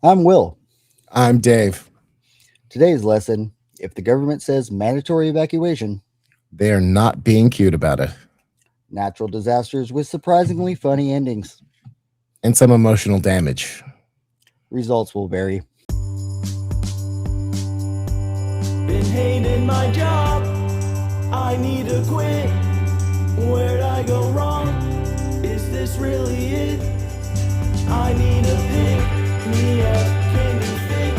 I'm Will. I'm Dave. Today's lesson: if the government says mandatory evacuation, They are not being cute about it. natural disasters with surprisingly funny endings. And some emotional damage. Results will vary. Been hating my job. I need to quit. Where'd I go wrong? Is this really it? I need to pick me up. Can you fix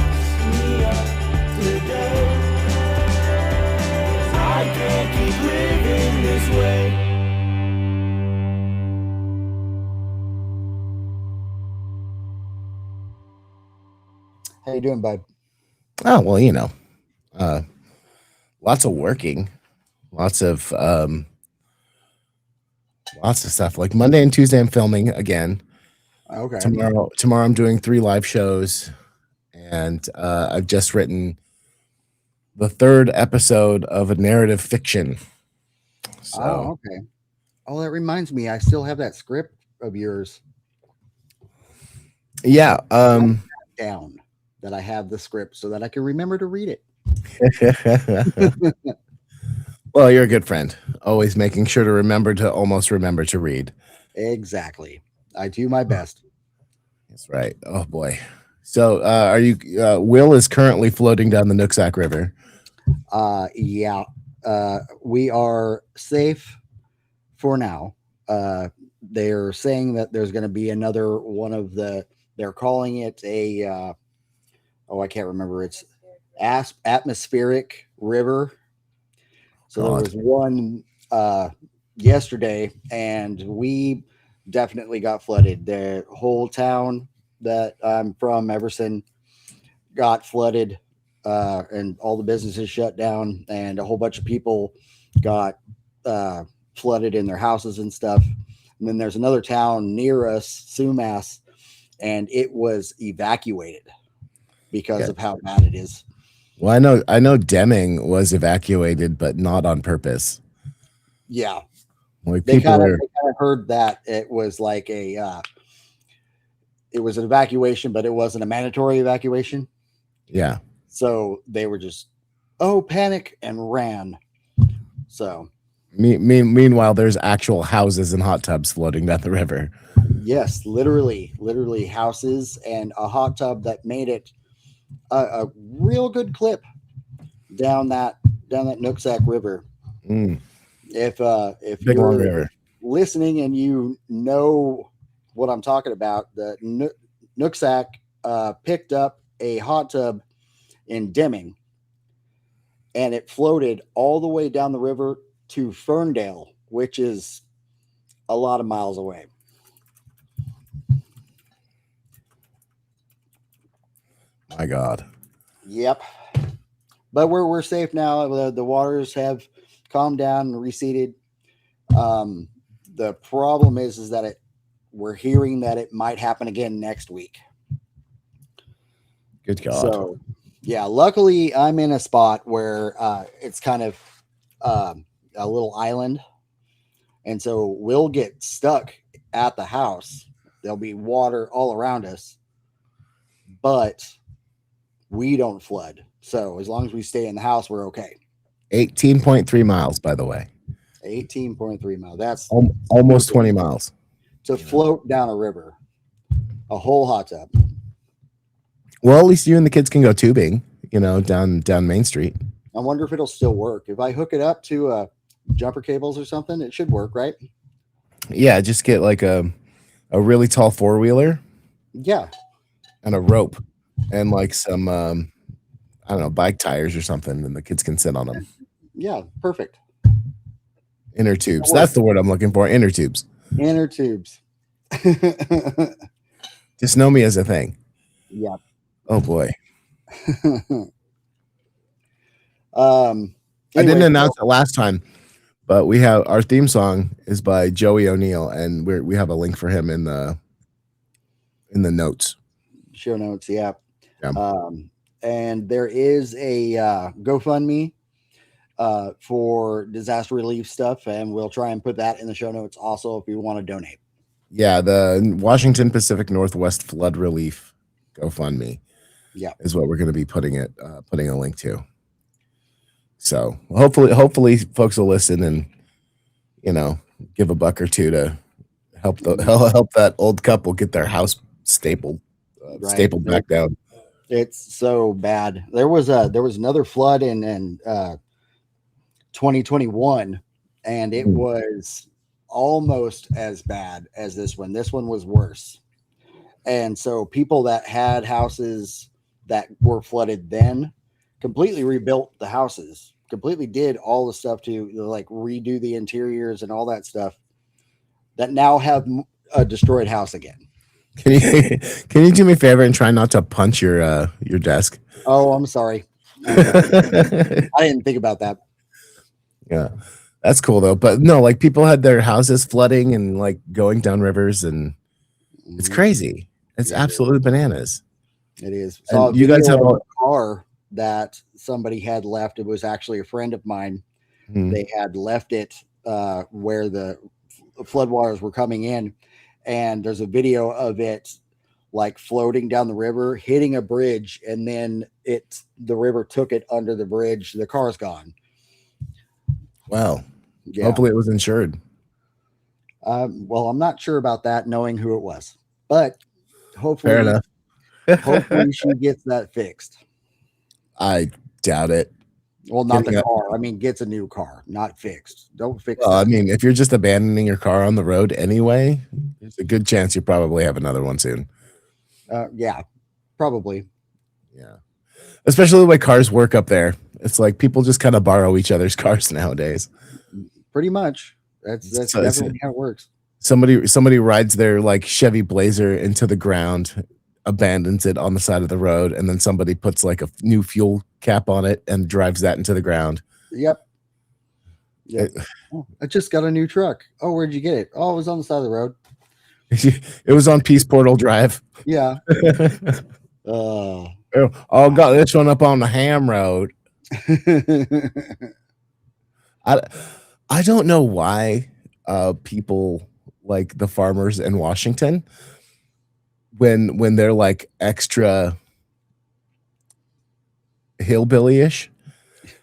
me up today? I can't keep living this way. How you doing, bud? Oh, well, uh, lots of working, lots of lots of stuff. Like Monday and Tuesday, I'm filming again. Okay. Tomorrow, I'm doing 3 live shows, and I've just written the third episode of a narrative fiction. So, Oh, okay. Oh, that reminds me. I still have that script of yours. yeah. Write that down. That I have the script so that I can remember to read it. Well, you're a good friend. Always making sure to almost remember to read. Exactly. I do my best. That's right. Oh boy. So, are you? Will is currently floating down the Nooksack River. Yeah. We are safe for now. They're saying that there's going to be another one of the. They're calling it a. I can't remember. It's atmospheric river. So there God. was one yesterday, and we definitely got flooded. The whole town that I'm from, Everson, got flooded, and all the businesses shut down, and a whole bunch of people got uh, flooded in their houses and stuff. And then there's another town near us, Sumas, and it was evacuated because Yeah. of how bad it is. Well, I know Deming was evacuated, but not on purpose. Yeah, Like people are. they kind of heard that it was like it was an evacuation, but it wasn't a mandatory evacuation. Yeah. So they were just panic and ran. So Meanwhile, there's actual houses and hot tubs floating down the river. yes, literally houses and a hot tub that made it a real good clip down that down that Nooksack River. Mm, If big long you're river. listening and you know what I'm talking about, the Nooksack picked up a hot tub in Deming, and it floated all the way down the river to Ferndale, which is a lot of miles away. My God. Yep. But we're safe now. The waters have calmed down and receded. Um, the problem is that we're hearing that it might happen again next week. Good God. So yeah, luckily I'm in a spot where it's kind of a little island, and so we'll get stuck at the house. There'll be water all around us, but we don't flood. So as long as we stay in the house, we're okay. 18.3 miles, by the way. 18.3 miles. That's Almost stupid 20 miles. to float down a river, a whole hot tub. Well, at least you and the kids can go tubing, down Main Street. I wonder if it'll still work. If I hook it up to jumper cables or something, it should work, right? Yeah, just get like a really tall four-wheeler Yeah, and a rope and like some I don't know, bike tires or something, and the kids can sit on them. yeah, perfect. Inner tubes. That's the word I'm looking for. Inner tubes. Inner tubes. Dysnomia is a thing. Yeah. Oh boy. um. I didn't Anyway, announce it last time, but we have our theme song is by Joey O'Neill, and we have a link for him in the notes. show notes. Yeah. Yeah. And there is a GoFundMe for disaster relief stuff, and we'll try and put that in the show notes also if you want to donate. Yeah, the Washington Pacific Northwest Flood Relief GoFundMe. Yeah. Is what we're going to be putting a link to. So hopefully folks will listen and, you know, give a buck or two to help that old couple get their house stapled back down. It's so bad. There was another flood in 2021, and it was almost as bad as this one. This one was worse. And so people that had houses that were flooded then completely rebuilt the houses, completely did all the stuff to like redo the interiors and all that stuff, that now have a destroyed house again. Can you do me a favor and try not to punch your desk? Oh, I'm sorry. I didn't think about that. Yeah, that's cool though. But no, like people had their houses flooding and like going down rivers, and it's crazy. It's absolutely bananas. It is. So you guys have a car that somebody had left. It was actually a friend of mine. They had left it where the floodwaters were coming in, and there's a video of it like floating down the river, hitting a bridge, and then the river took it under the bridge. The car's gone. Wow. Yeah. Hopefully it was insured. Well, I'm not sure about that, knowing who it was, but hopefully, fair enough. Hopefully she gets that fixed. I doubt it. Well, not the car. I mean, gets a new car, not fixed. Don't fix it. I mean, if you're just abandoning your car on the road anyway, there's a good chance you probably have another one soon. Yeah, probably. Yeah. Especially the way cars work up there. It's like people just kind of borrow each other's cars nowadays. Pretty much. That's definitely how it works. Somebody rides their like Chevy Blazer into the ground, abandons it on the side of the road, and then somebody puts like a new fuel cap on it and drives that into the ground. Yep. I just got a new truck. Oh, where'd you get it? Oh, it was on the side of the road. It was on Peace Portal Drive. Yeah. I got this one up on the Ham Road. I don't know why people like the farmers in Washington, when they're like extra hillbilly-ish,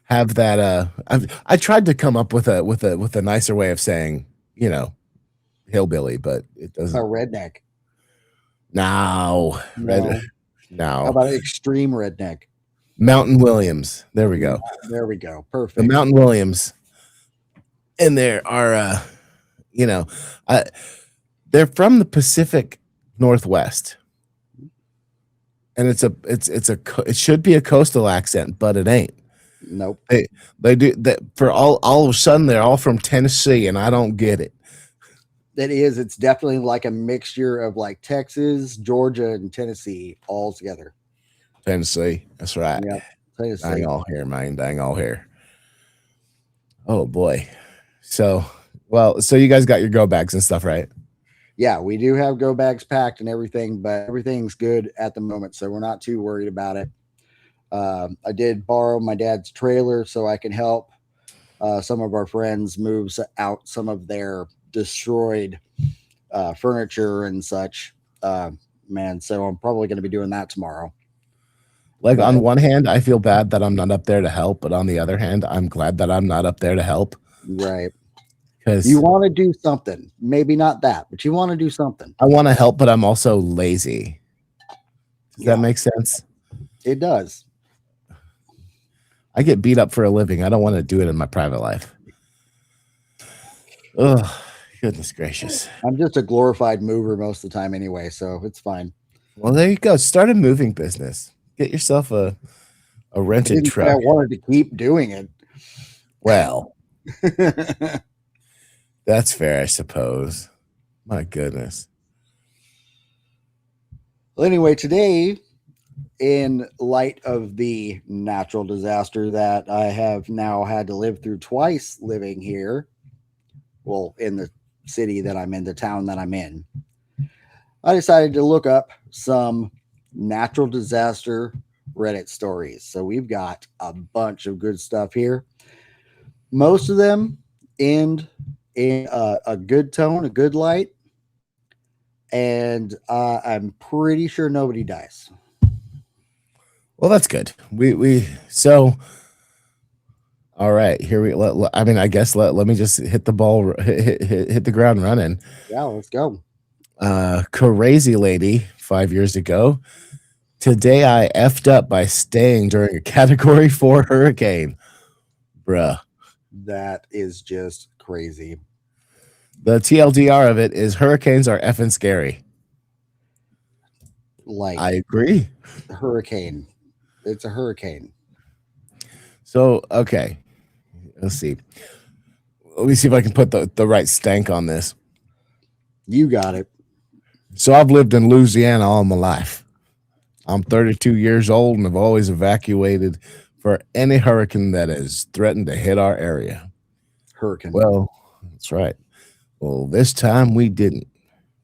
have that I tried to come up with a nicer way of saying, you know, hillbilly, but it doesn't. A redneck. No. How about extreme redneck? Mountain Williams. There we go. There we go. Perfect. The Mountain Williams. And there are, they're from the Pacific Northwest, and it should be a coastal accent, but it ain't. Nope. They do that for all of a sudden they're all from Tennessee, and I don't get it. It is. It's definitely like a mixture of like Texas, Georgia, and Tennessee all together. Tennessee. That's right. Yeah. Tennessee. Dang all here, man. Dang all here. Oh boy. So you guys got your go bags and stuff, right? Yeah, we do have go bags packed and everything, but everything's good at the moment, so we're not too worried about it. I did borrow my dad's trailer so I can help some of our friends move out some of their destroyed furniture and such. So I'm probably going to be doing that tomorrow. Like on one hand, I feel bad that I'm not up there to help, but on the other hand, I'm glad that I'm not up there to help. Right. Because you want to do something. Maybe not that, but you want to do something. I want to help, but I'm also lazy. Does that make sense? It does. I get beat up for a living. I don't want to do it in my private life. Oh, goodness gracious. I'm just a glorified mover most of the time anyway, so it's fine. Well, there you go. Start a moving business. Get yourself a rented truck. I wanted to keep doing it. Well, that's fair, I suppose. My goodness. Well, anyway, today, in light of the natural disaster that I have now had to live through twice living here, well, in the city that I'm in, the town that I'm in, I decided to look up some natural disaster Reddit stories. So we've got a bunch of good stuff here. Most of them end in a good tone, a good light, and I'm pretty sure nobody dies. Well, that's good. We so all right. Here I mean, I guess let me just hit the ball, hit the ground running. Yeah, let's go. Crazy lady 5 years ago. Today I effed up by staying during a Category 4 hurricane. Bruh. That is just crazy. The TLDR of it is hurricanes are effing scary. Like I agree. hurricane. It's a hurricane. So, okay. Let's see. Let me see if I can put the right stank on this. You got it. So I've lived in Louisiana all my life. I'm 32 years old and have always evacuated for any hurricane that has threatened to hit our area. Hurricane. Well, that's right. Well, this time we didn't.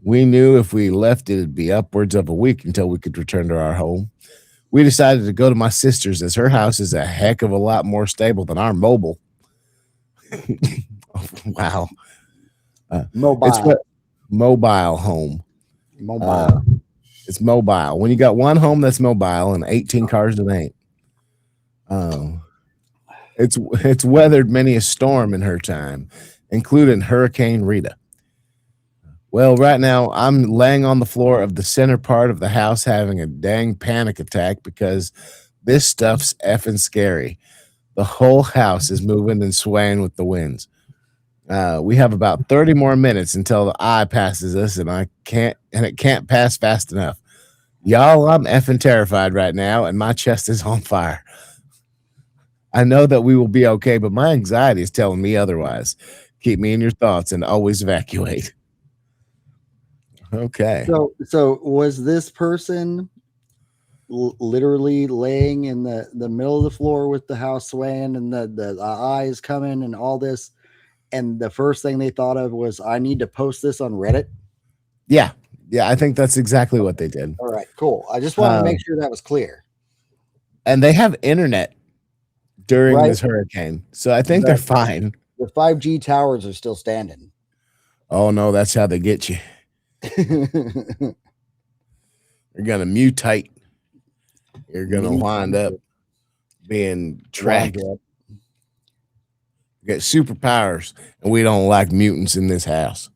We knew if we left, it'd be upwards of a week until we could return to our home. We decided to go to my sister's as her house is a heck of a lot more stable than our mobile. Wow. Mobile. Mobile home. Mobile. It's mobile. When you got one home that's mobile and 18 cars that ain't. It's weathered many a storm in her time, including Hurricane Rita. Well, right now I'm laying on the floor of the center part of the house having a dang panic attack because this stuff's effing scary. The whole house is moving and swaying with the winds. We have about 30 more minutes until the eye passes us, and it can't pass fast enough. Y'all, I'm effing terrified right now, and my chest is on fire. I know that we will be okay, but my anxiety is telling me otherwise. Keep me in your thoughts and always evacuate. Okay. So was this person literally laying in the middle of the floor with the house swaying and the eyes coming and all this, and the first thing they thought of was, I need to post this on Reddit? Yeah, I think that's exactly what they did. All right, cool. I just wanted to make sure that was clear. And they have internet during Right. this hurricane, so I think they're fine. The 5G towers are still standing. Oh no, that's how they get you. You're gonna mutate. You're gonna wind up being tracked. Get superpowers, and we don't like mutants in this house.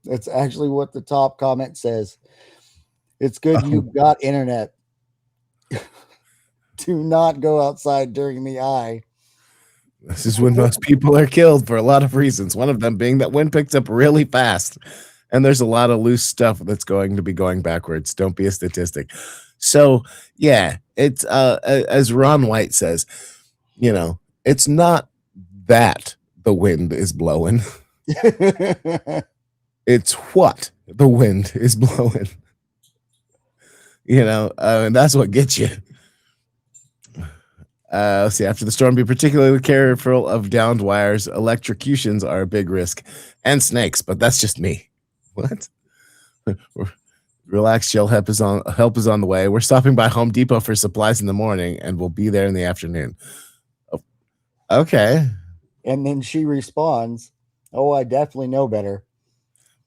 That's actually what the top comment says. It's good you got internet. Do not go outside during the eye. This is when most people are killed for a lot of reasons. One of them being that wind picks up really fast, and there's a lot of loose stuff that's going to be going backwards. Don't be a statistic. So yeah, it's as Ron White says, it's not that the wind is blowing. It's what the wind is blowing. And that's what gets you. Let's see. After the storm, be particularly careful of downed wires. Electrocutions are a big risk, and snakes. But that's just me. What? Relax, chill. Help is on the way. We're stopping by Home Depot for supplies in the morning, and we'll be there in the afternoon. Oh, okay. And then she responds, "Oh, I definitely know better.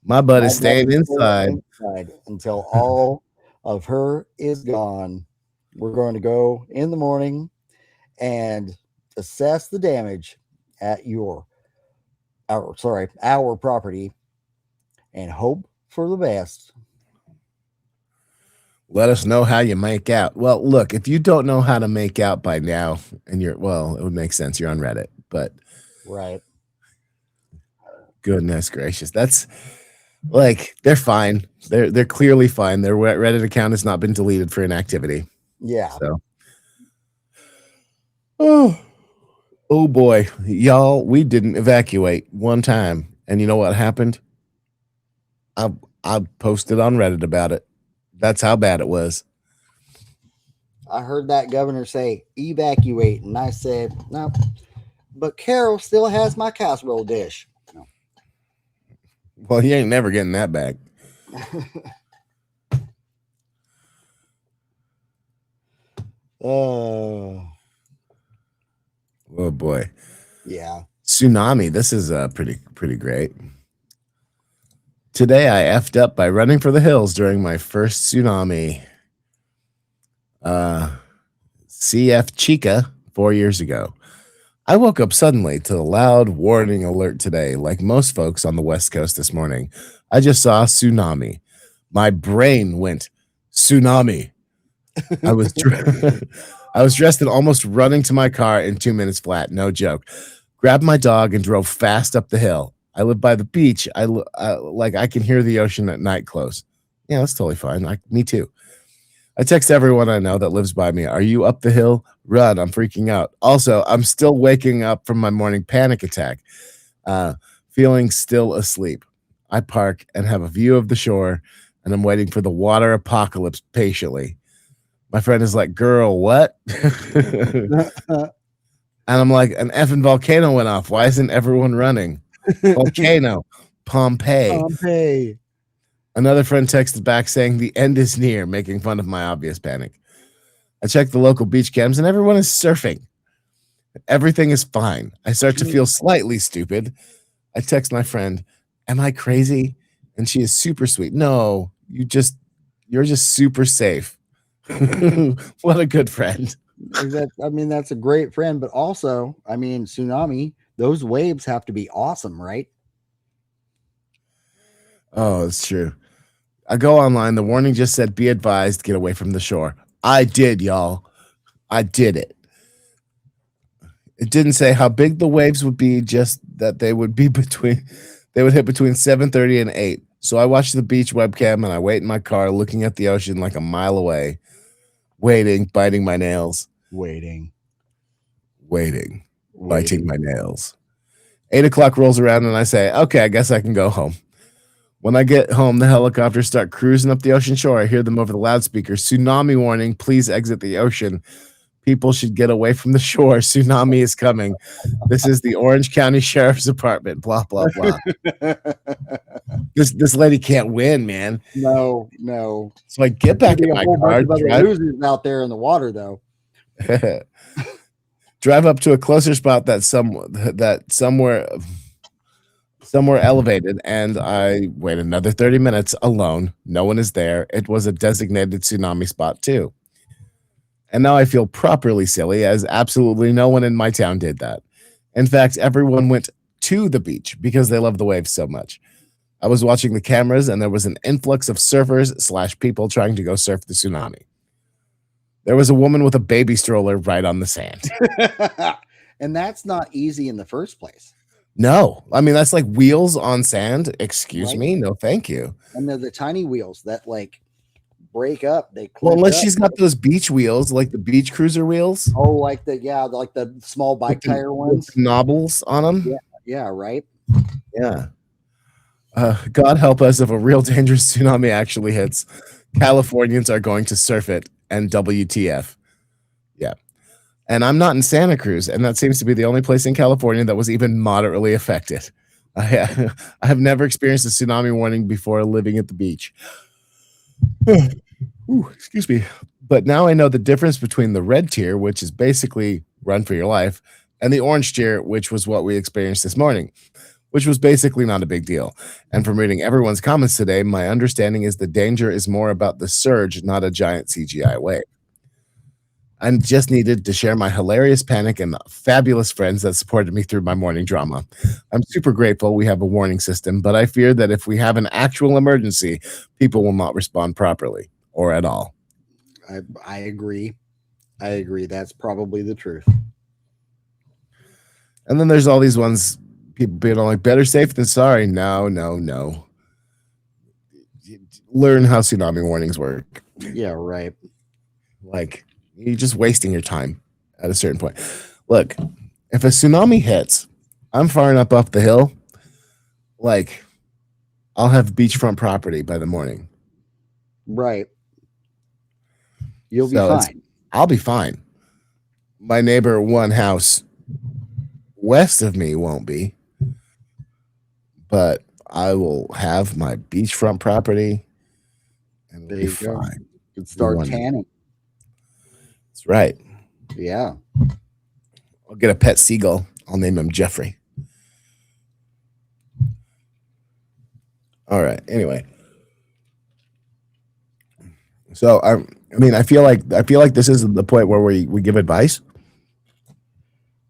My butt is staying inside until all of her is gone. We're going to go in the morning and assess the damage at our property and hope for the best." Let us know how you make out. Well, look, if you don't know how to make out by now, and it would make sense. You're on Reddit, but right. Goodness gracious. That's like, they're fine. They're clearly fine. Their Reddit account has not been deleted for inactivity. Yeah. So, oh boy, y'all, we didn't evacuate one time. And you know what happened? I posted on Reddit about it. That's how bad it was. I heard that governor say evacuate, and I said, no, but Carol still has my casserole dish. No. Well, he ain't never getting that back. Oh boy. Yeah. Tsunami. This is pretty great. Today I effed up by running for the hills during my first tsunami. CF Chica 4 years ago. I woke up suddenly to a loud warning alert today. Like most folks on the West Coast this morning, I just saw tsunami. My brain went tsunami. I was I was dressed and almost running to my car in 2 minutes flat. No joke. Grabbed my dog and drove fast up the hill. I live by the beach. I can hear the ocean at night close. Yeah, that's totally fine. Me too. I text everyone I know that lives by me. Are you up the hill? Run. I'm freaking out. Also, I'm still waking up from my morning panic attack, feeling still asleep. I park and have a view of the shore, and I'm waiting for the water apocalypse patiently. My friend is like, girl, what? And I'm like, an effing volcano went off. Why isn't everyone running? Volcano, Pompeii. Another friend texted back saying the end is near, making fun of my obvious panic. I checked the local beach cams and everyone is surfing. Everything is fine. I start to feel slightly stupid. I text my friend, am I crazy? And she is super sweet. No, you're just super safe. What a good friend. That's a great friend, but also, tsunami, those waves have to be awesome, right? Oh, it's true. I go online. The warning just said, be advised, get away from the shore. I did, y'all. I did it. It didn't say how big the waves would be, just that they would hit between 7:30 and 8. So I watched the beach webcam and I wait in my car looking at the ocean like a mile away, waiting, biting my nails. Waiting, biting my nails. 8 o'clock rolls around and I say, okay, I guess I can go home. When I get home, the helicopters start cruising up the ocean shore. I hear them over the loudspeakers. Tsunami warning, please exit the ocean. People should get away from the shore. Tsunami is coming. This is the Orange County Sheriff's Department. Blah, blah, blah. This lady can't win, man. No. So I get back in my car. Losers out there in the water, though. Drive up to a closer spot that's somewhere elevated, and I wait another 30 minutes alone. No one is there. It was a designated tsunami spot too. And now I feel properly silly, as absolutely no one in my town did that. In fact, everyone went to the beach because they love the waves so much. I was watching the cameras, and there was an influx of surfers / people trying to go surf the tsunami. There was a woman with a baby stroller right on the sand. And that's not easy in the first place. No, that's like wheels on sand. Excuse me. No, thank you. And they're the tiny wheels that break up. Unless she's got those beach wheels, like the beach cruiser wheels. Oh, like the small bike tire ones. Knobbles on them. Yeah, right. Yeah. God help us if a real dangerous tsunami actually hits. Californians are going to surf it, and WTF. Yeah. And I'm not in Santa Cruz, and that seems to be the only place in California that was even moderately affected. I have never experienced a tsunami warning before living at the beach. Ooh, excuse me. But now I know the difference between the red tier, which is basically run for your life, and the orange tier, which was what we experienced this morning, which was basically not a big deal. And from reading everyone's comments today, my understanding is the danger is more about the surge, not a giant CGI wave. I just needed to share my hilarious panic and fabulous friends that supported me through my morning drama. I'm super grateful we have a warning system, but I fear that if we have an actual emergency, people will not respond properly or at all. I agree. That's probably the truth. And then there's all these ones, people being all like, better safe than sorry. No. Learn how tsunami warnings work. Yeah, right. You're just wasting your time at a certain point. Look, if a tsunami hits, I'm far enough up the hill, I'll have beachfront property by the morning. Right. You'll be fine. I'll be fine. My neighbor, one house west of me, won't be. But I will have my beachfront property, and there you go. Fine. You can start tanning. That's right. Yeah. I'll get a pet seagull. I'll name him Jeffrey. All right. Anyway. So I mean, I feel like this is the point where we give advice.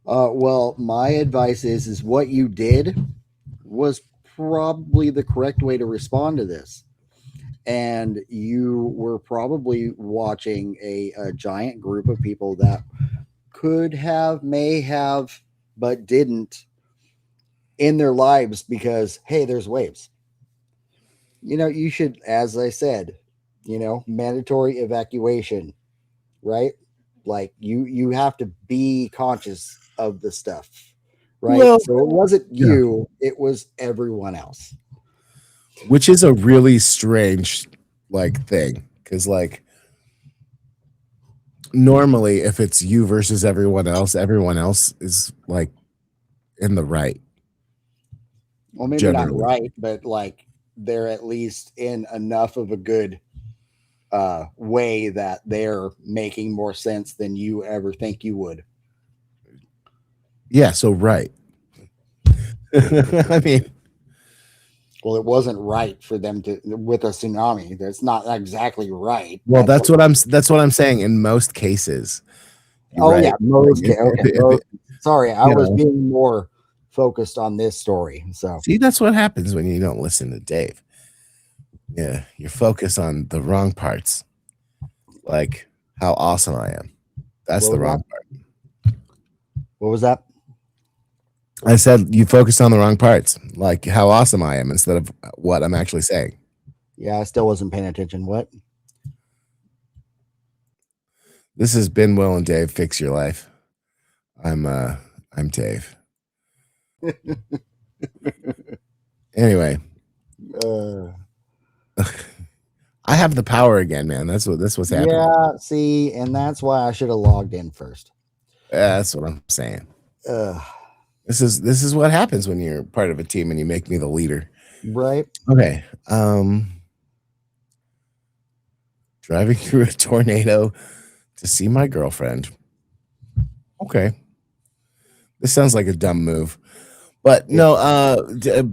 Well, my advice is what you did was probably the correct way to respond to this. And you were probably watching a giant group of people that could have, may have, but didn't in their lives because, hey, there's waves. You should, as I said, mandatory evacuation, right? Like you have to be conscious of the stuff, right? Well, So it wasn't yeah. you, it was everyone else. Which is a really strange like thing, because like normally if it's you versus everyone else is like in the right. Well, maybe Generally. not right, but like they're at least in enough of a good way that they're making more sense than you ever think you would. Yeah, so right. I mean, Well, it wasn't right for them to with a tsunami. That's not exactly right. well, that's what I'm saying. In most cases, Oh right? yeah, most If- okay. if- most- sorry, I you was know. being more focused on this story. So See, that's what happens when you don't listen to Dave. Yeah, you're focused on the wrong parts, like how awesome I am. That's What the was wrong part. what was that? I said you focused on the wrong parts, like how awesome I am, instead of what I'm actually saying. Yeah, I still wasn't paying attention. What? This has been Will and Dave Fix Your Life. I'm Dave. Anyway, Uh, I have the power again, man. That's what's happening. yeah, see, and that's why I should have logged in first. That's what I'm saying. Uh, This is what happens when you're part of a team and you make me the leader. right? Okay. Driving through a tornado to see my girlfriend. Okay. This sounds like a dumb move. But no,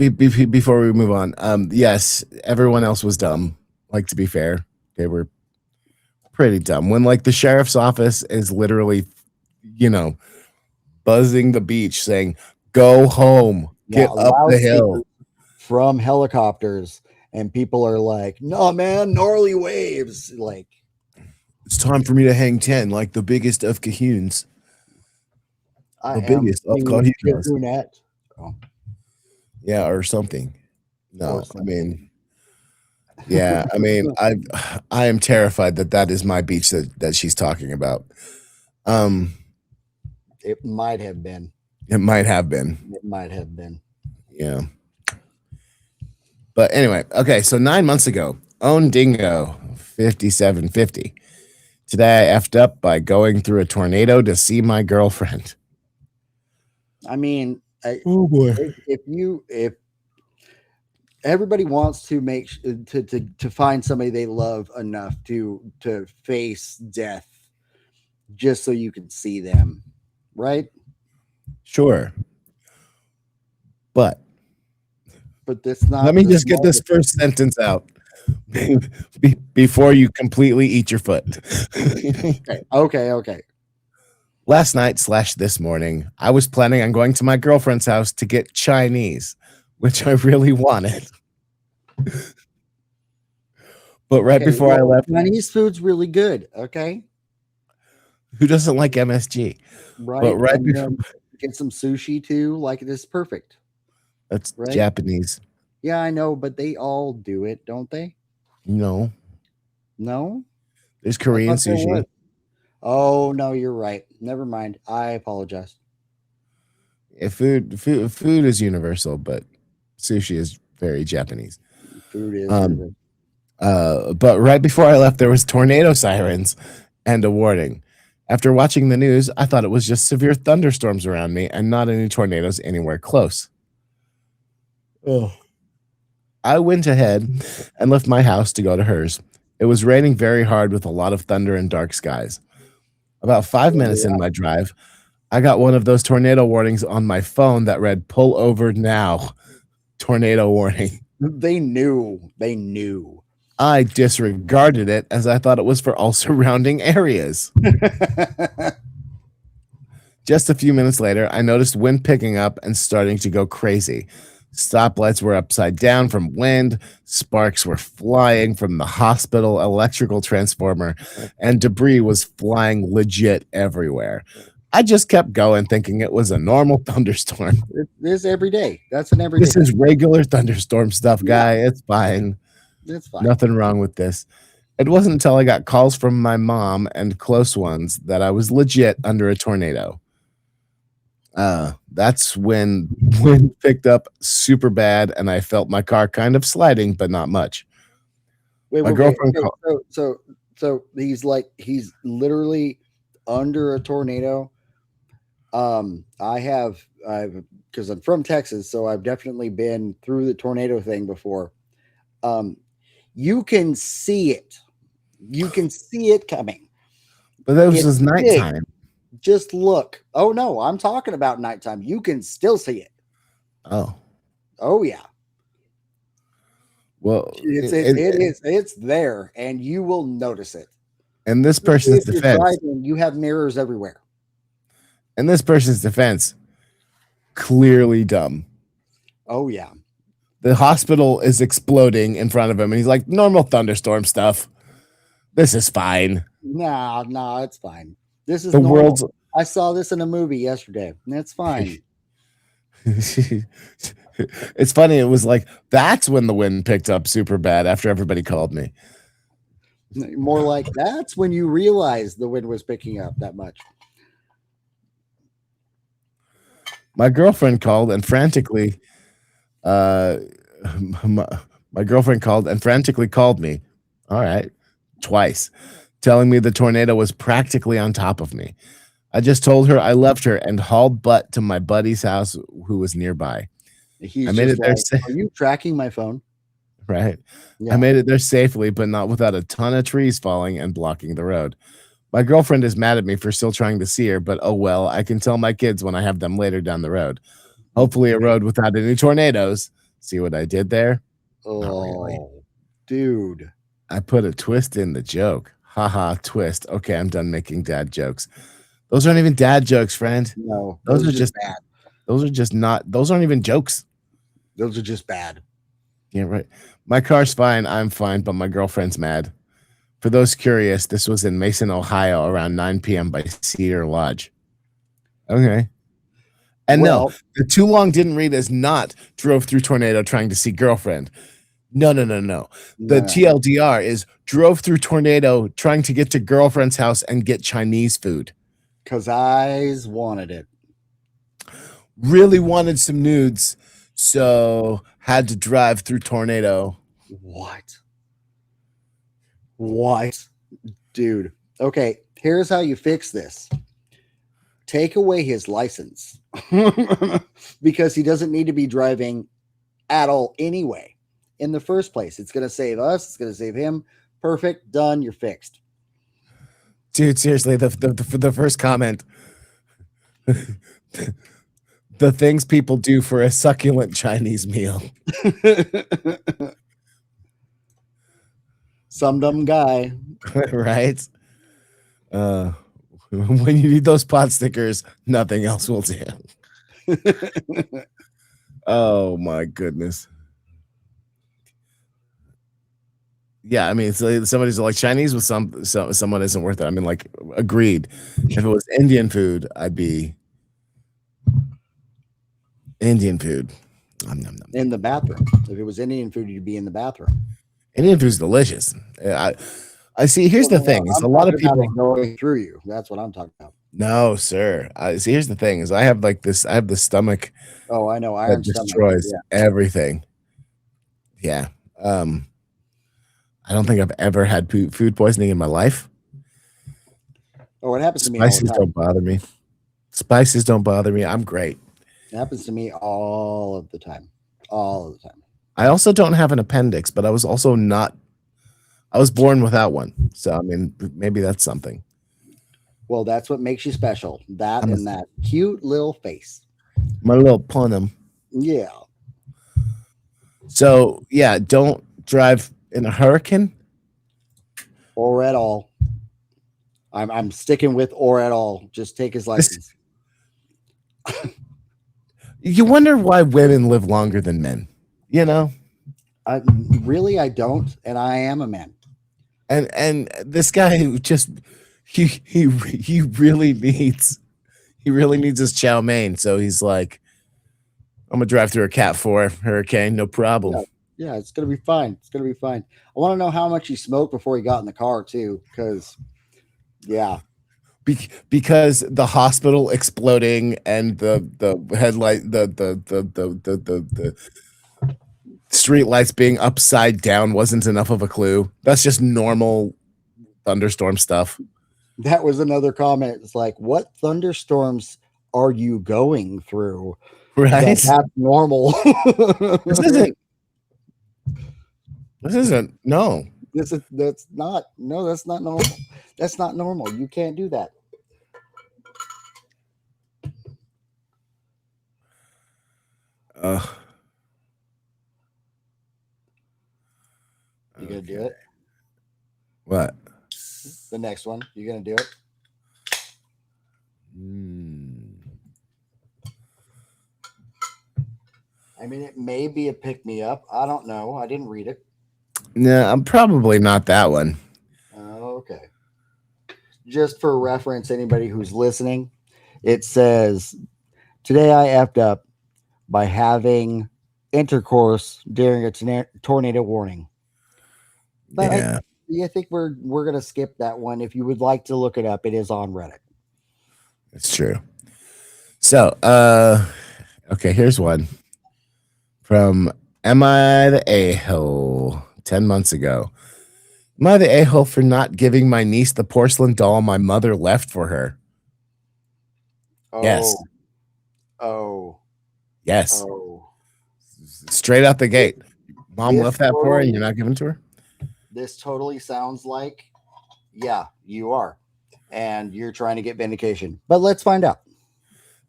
before we move on, yes, everyone else was dumb. Like, to be fair, they were pretty dumb. When like the sheriff's office is literally, buzzing the beach saying, "Go home, get Yeah, up the hill." loudspeakers from helicopters, and people are like, "No, man, gnarly waves!" Like, It's time for me to hang 10, like the biggest of Cahuns. I The am biggest of being Cahunas. brunette. Oh, Yeah, or something. No, Or I something. mean, yeah, I mean, I am terrified that is my beach that she's talking about. It might have been. It might have been. It might have been. Yeah. But anyway, okay, so 9 months ago, own dingo 5750. Today I effed up by going through a tornado to see my girlfriend. I mean, Oh boy. if everybody wants to make to find somebody they love enough to face death just so you can see them, right? Sure. But that's not. let me the just get this smallest- first sentence out before you completely eat your foot. Okay. Last night / this morning, I was planning on going to my girlfriend's house to get Chinese, which I really wanted. But right Okay, before I well, left, Chinese food's really good. Okay, who doesn't like MSG? right. But right And before, then get some sushi too. Like, it is perfect. that's right? Japanese. Yeah, I know, but they all do it, don't they? No, No. there's Korean thought there sushi. was. Oh no, you're right. Never mind. I apologize. Yeah, food is universal, but sushi is very Japanese. Food is. Um, But right before I left, there was tornado sirens and a warning. After watching the news, I thought it was just severe thunderstorms around me and not any tornadoes anywhere close. Oh. I went ahead and left my house to go to hers. It was raining very hard with a lot of thunder and dark skies. About 5 minutes in my drive, I got one of those tornado warnings on my phone that read, "Pull over now. Tornado warning." They knew. They knew. I disregarded it as I thought it was for all surrounding areas. Just a few minutes later, I noticed wind picking up and starting to go crazy. Stoplights were upside down from wind, sparks were flying from the hospital electrical transformer, and debris was flying legit everywhere. I just kept going, thinking it was a normal thunderstorm. This every day. That's an everyday. This is regular thunderstorm stuff, guy. It's fine. It's fine. Nothing wrong with this. It wasn't until I got calls from my mom and close ones that I was legit under a tornado. That's when wind picked up super bad, and I felt my car kind of sliding, but not much. My girlfriend called. So he's literally under a tornado. I've because I'm from Texas, so I've definitely been through the tornado thing before. You can see it. You can see it coming. But that was nighttime. Just look. Oh no, I'm talking about nighttime. You can still see it. Oh yeah. Well, it's there, and you will notice it. In this person's defense, driving, you have mirrors everywhere. In this person's defense, clearly dumb. Oh yeah. The hospital is exploding in front of him, and he's like, normal thunderstorm stuff. This is fine. No, it's fine. This is the normal. world's. I saw this in a movie yesterday. That's fine. It's funny. It was like, that's when the wind picked up super bad after everybody called me. More like that's when you realized the wind was picking up that much. My girlfriend called and frantically my girlfriend called and frantically called me. All right. Twice, telling me the tornado was practically on top of me. I just told her I loved her and hauled butt to my buddy's house who was nearby. I made it there. Are you tracking my phone? Right. Yeah. I made it there safely, but not without a ton of trees falling and blocking the road. My girlfriend is mad at me for still trying to see her, but oh well, I can tell my kids when I have them later down the road. Hopefully a road without any tornadoes. See what I did there? Oh, really. Dude. I put a twist in the joke. Haha, twist. Okay, I'm done making dad jokes. Those aren't even dad jokes, friend. No, those are just bad. Those are just not, those aren't even jokes. Those are just bad. Yeah, right. My car's fine. I'm fine, but my girlfriend's mad. For those curious, this was in Mason, Ohio, around 9 p.m. by Cedar Lodge. Okay. And no, the too long didn't read as not drove through tornado trying to see girlfriend. No. The TLDR is drove through tornado trying to get to girlfriend's house and get Chinese food. Because I wanted it. Really wanted some nudes, so had to drive through tornado. What? Dude. Okay, here's how you fix this. Take away his license. Because he doesn't need to be driving at all anyway. In the first place, it's going to save us. It's going to save him. Perfect. Done. You're fixed. Dude, seriously, the first comment. The things people do for a succulent Chinese meal. Some dumb guy. Right? When you need those pot stickers, nothing else will do. Oh my goodness. Yeah, I mean, so somebody's like Chinese with someone isn't worth it. I mean, like, agreed. If it was Indian food, I'd be Indian food. In the bathroom. If it was Indian food, you'd be in the bathroom. Indian food's delicious. I see. Here's the thing: is a lot of people going through you. That's what I'm talking about. No, sir. See, here's the thing: is I have the stomach. Oh, I know. That destroys everything. Yeah. I don't think I've ever had food poisoning in my life. Oh, it happens to me. Spices don't bother me. Spices don't bother me. I'm great. It happens to me all of the time. All of the time. I also don't have an appendix, but I was also not. I was born without one. So, I mean, maybe that's something. Well, that's what makes you special. That and that cute little face. My little punum. Yeah. So, yeah, don't drive in a hurricane. or at all. I'm sticking with or at all. Just take his license. You wonder why women live longer than men. You know, I don't, and I am a man. and this guy who just he really needs his chow mein. So he's like, I'm gonna drive through a Cat 4 hurricane, no problem. Yeah, it's gonna be fine. It's gonna be fine. I want to know how much he smoked before he got in the car too, because yeah, Because the hospital exploding and the headlight the street lights being upside down wasn't enough of a clue. That's just normal thunderstorm stuff. that was another comment. It's like, what thunderstorms are you going through? Right? That's normal. This isn't no. That's not normal. That's not normal. You can't do that. You gonna do it? What? The next one. You gonna do it? I mean, it may be a pick me up. I don't know. I didn't read it. No, I'm probably not that one. Okay. Just for reference, anybody who's listening, it says, today I effed up by having intercourse during a tornado warning. But Yeah. I think we're gonna skip that one. If you would like to look it up, it is on Reddit. It's true. So, okay, here's one from Am I the A-hole 10 months ago. Am I the a-hole for not giving my niece the porcelain doll my mother left for her? Oh, Yes. Oh. Yes. Oh. Straight out the gate. Mom This left that for her and totally- you're not giving it to her? This totally sounds like, yeah, you are. And you're trying to get vindication. But let's find out.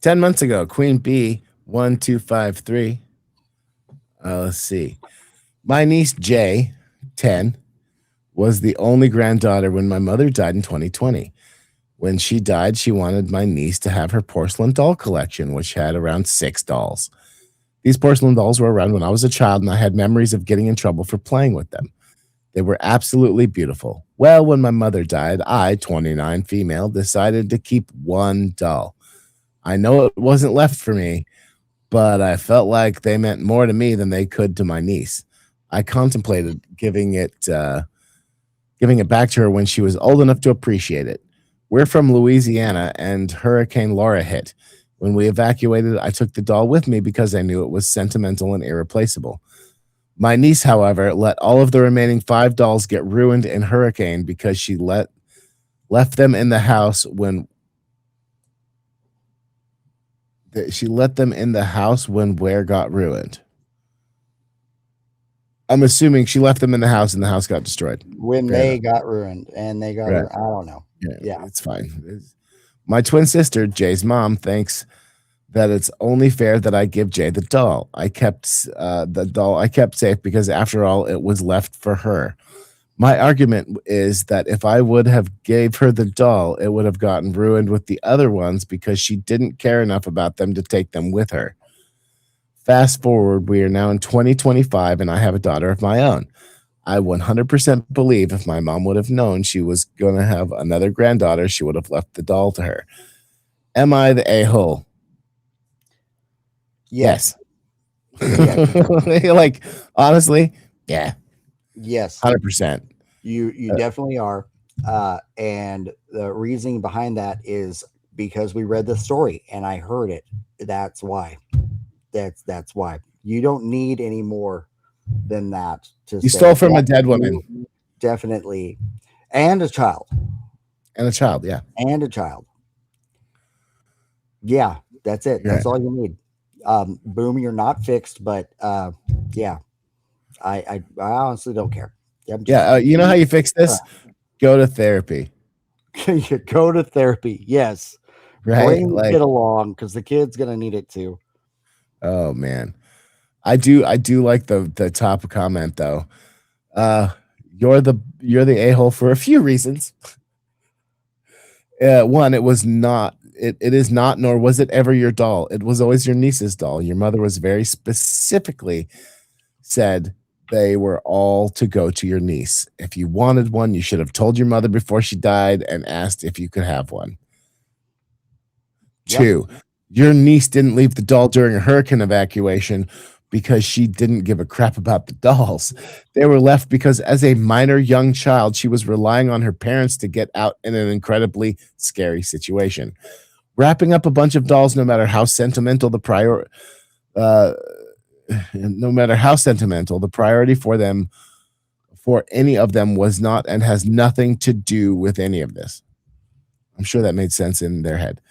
10 months ago, Queen B 1253. Let's see. My niece J 10 was the only granddaughter when my mother died in 2020. When she died, she wanted my niece to have her porcelain doll collection, which had around 6 dolls. These porcelain dolls were around when I was a child, and I had memories of getting in trouble for playing with them. They were absolutely beautiful. Well, when my mother died, I, 29 female, decided to keep one doll. I know it wasn't left for me, but I felt like they meant more to me than they could to my niece. I contemplated giving it back to her when she was old enough to appreciate it. We're from Louisiana, and Hurricane Laura hit. When we evacuated, I took the doll with me because I knew it was sentimental and irreplaceable. My niece, however, let all of the remaining 5 dolls get ruined in hurricane because she left them in the house when Ware got ruined. I'm assuming she left them in the house and the house got destroyed. When Fair they got ruined and they got Right. ruined. I don't know. Yeah. It's fine. My twin sister, Jay's mom, thinks that it's only fair that I give Jay the doll. I kept safe because after all, it was left for her. My argument is that if I would have gave her the doll, it would have gotten ruined with the other ones because she didn't care enough about them to take them with her. Fast forward, we are now in 2025 and I have a daughter of my own. I 100% believe if my mom would have known she was going to have another granddaughter, she would have left the doll to her. Am I the a-hole? Yes. Like, honestly, yeah. Yes. 100%. You definitely are. And the reasoning behind that is because we read the story and I heard it. That's why. That's why. You don't need any more than that to You say stole from a that dead you woman. Definitely. And a child. And a child, yeah. And a child. Yeah, that's it. That's all you need. Boom, you're not fixed, but yeah. I honestly don't care. You know how you fix this? Go to therapy. You go to therapy. Yes. Right? Bring the Like, kid along because the kid's gonna need it too. oh man. I do like the top comment though. You're the a-hole for a few reasons. One, it was not it is not, nor was it ever your doll. It was always your niece's doll. Your mother was very specifically said they were all to go to your niece. If you wanted one, you should have told your mother before she died and asked if you could have one. Yep. Two, your niece didn't leave the doll during a hurricane evacuation because she didn't give a crap about the dolls. They were left because, as a minor young child, she was relying on her parents to get out in an incredibly scary situation. Wrapping up a bunch of dolls, no matter how sentimental the priority for them, for any of them, was not and has nothing to do with any of this. I'm sure that made sense in their head.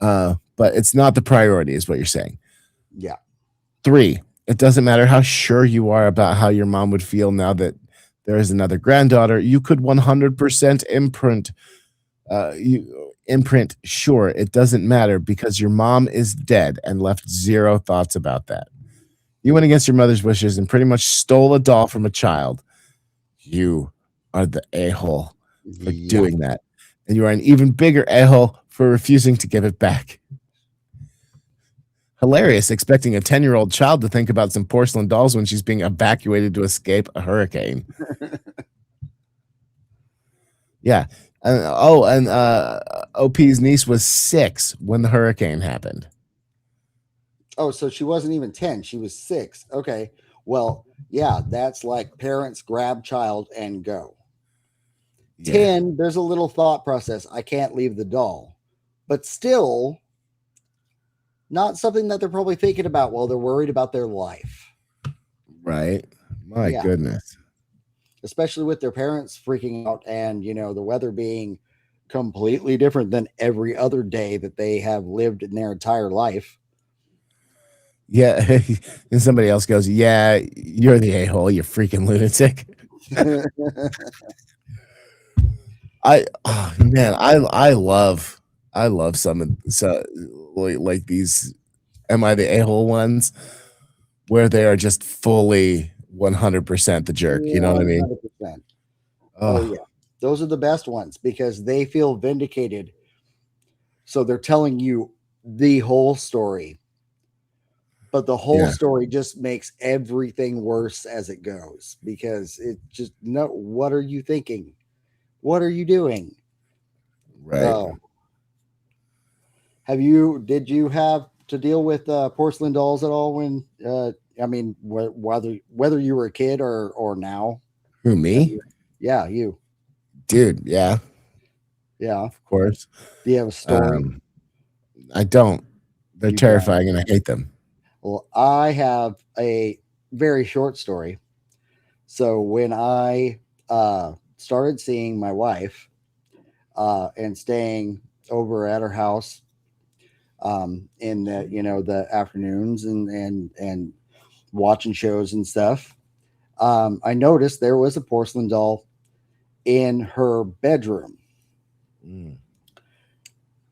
But it's not the priority, is what you're saying. Yeah. 3, it doesn't matter how sure you are about how your mom would feel now that there is another granddaughter. You could 100% imprint, sure, it doesn't matter because your mom is dead and left zero thoughts about that. You went against your mother's wishes and pretty much stole a doll from a child. You are the a-hole for Yeah. doing that. And you are an even bigger a-hole for refusing to give it back. Hilarious, expecting a 10-year-old child to think about some porcelain dolls when she's being evacuated to escape a hurricane. Yeah. And OP's niece was 6 when the hurricane happened. Oh, so she wasn't even 10. She was 6. Okay. Well, yeah, that's like parents grab child and go. Yeah. 10, there's a little thought process. I can't leave the doll. But still, not something that they're probably thinking about while they're worried about their life. Right. My Yeah. goodness. Especially with their parents freaking out and, the weather being completely different than every other day that they have lived in their entire life. Yeah. And somebody else goes, yeah, you're the a-hole, you freaking lunatic. I love some like these am I the a-hole ones where they are just fully 100% the jerk. You know what I mean? 100%. Oh, yeah. Those are the best ones because they feel vindicated. So they're telling you the whole story. But the whole story just makes everything worse as it goes because it just, no, what are you thinking? What are you doing? Right. Did you have to deal with porcelain dolls at all when, whether you were a kid or now? Who, me? Yeah, you. Dude, yeah. Yeah. Of course. Do you have a story? I don't. They're You terrifying and I hate them. Well, I have a very short story. So when I started seeing my wife and staying over at her house in the afternoons and watching shows and stuff, I noticed there was a porcelain doll in her bedroom.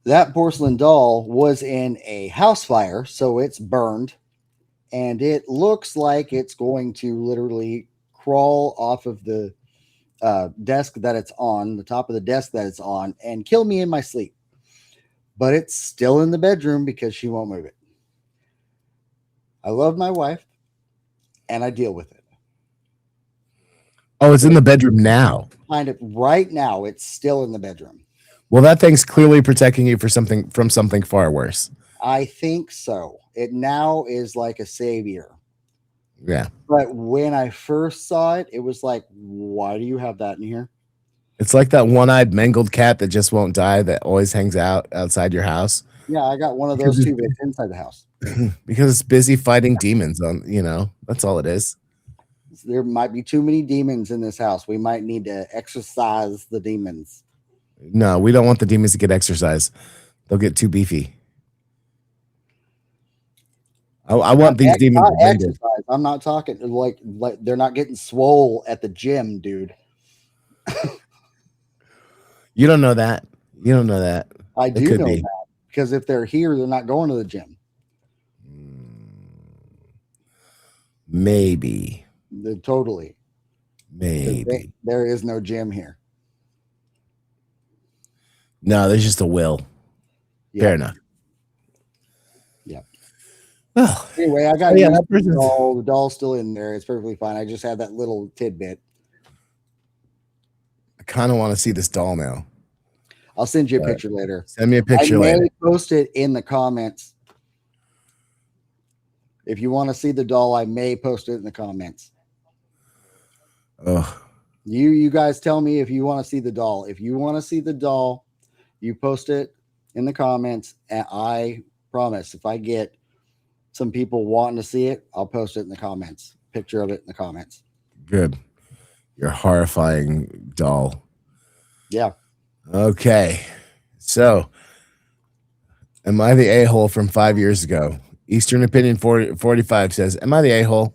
That porcelain doll was in a house fire, so it's burned, and it looks like it's going to literally crawl off of the desk that it's on, the top of the desk that it's on, and kill me in my sleep. But it's still in the bedroom because she won't move it. I love my wife, and I deal with it. Oh, it's in the bedroom now. Find it right now. It's still in the bedroom. Well, that thing's clearly protecting you from something far worse. I think so. It now is like a savior. Yeah. But when I first saw it, it was like, why do you have that in here? It's like that one-eyed mangled cat that just won't die that always hangs out outside your house. Yeah, I got one of those too, but it's inside the house. Because it's busy fighting demons that's all it is. There might be too many demons in this house. We might need to exorcise the demons. No, we don't want the demons to get exercise. They'll get too beefy. I want these demons not exercise. I'm not talking like they're not getting swole at the gym, dude. You don't know that. You don't know that. I do know that because if they're here, they're not going to the gym. Maybe. Totally. Maybe. There is no gym here. No, there's just a will. Yeah. Fair enough. Yeah. Well, Anyway, I got yeah, used that to the person's- doll. The doll's still in there. It's perfectly fine. I just had that little tidbit. I kind of want to see this doll now. I'll send you a Right. picture later. Send me a picture I may later. post it in the comments. If you want to see the doll, I may post it in the comments. Oh, You guys tell me if you want to see the doll. If you want to see the doll, you post it in the comments, and I promise if I get some people wanting to see it, I'll post it in the comments. Picture of it in the comments. good. You're a horrifying doll. Yeah. Okay. So, am I the a-hole from 5 years ago? Eastern Opinion 45 says, am I the a-hole?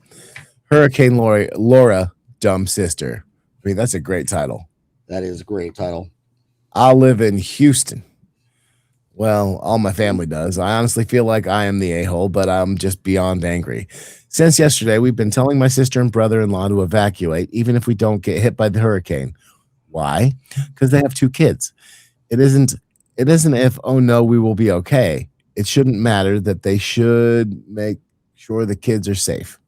Hurricane Laura, dumb sister. I mean, that's a great title. That is a great title. I live in Houston. Well, all my family does. I honestly feel like I am the a-hole, but I'm just beyond angry. Since yesterday, we've been telling my sister and brother-in-law to evacuate, even if we don't get hit by the hurricane. Why? Because they have 2 kids. It isn't if, oh no, we will be okay. It shouldn't matter that they should make sure the kids are safe.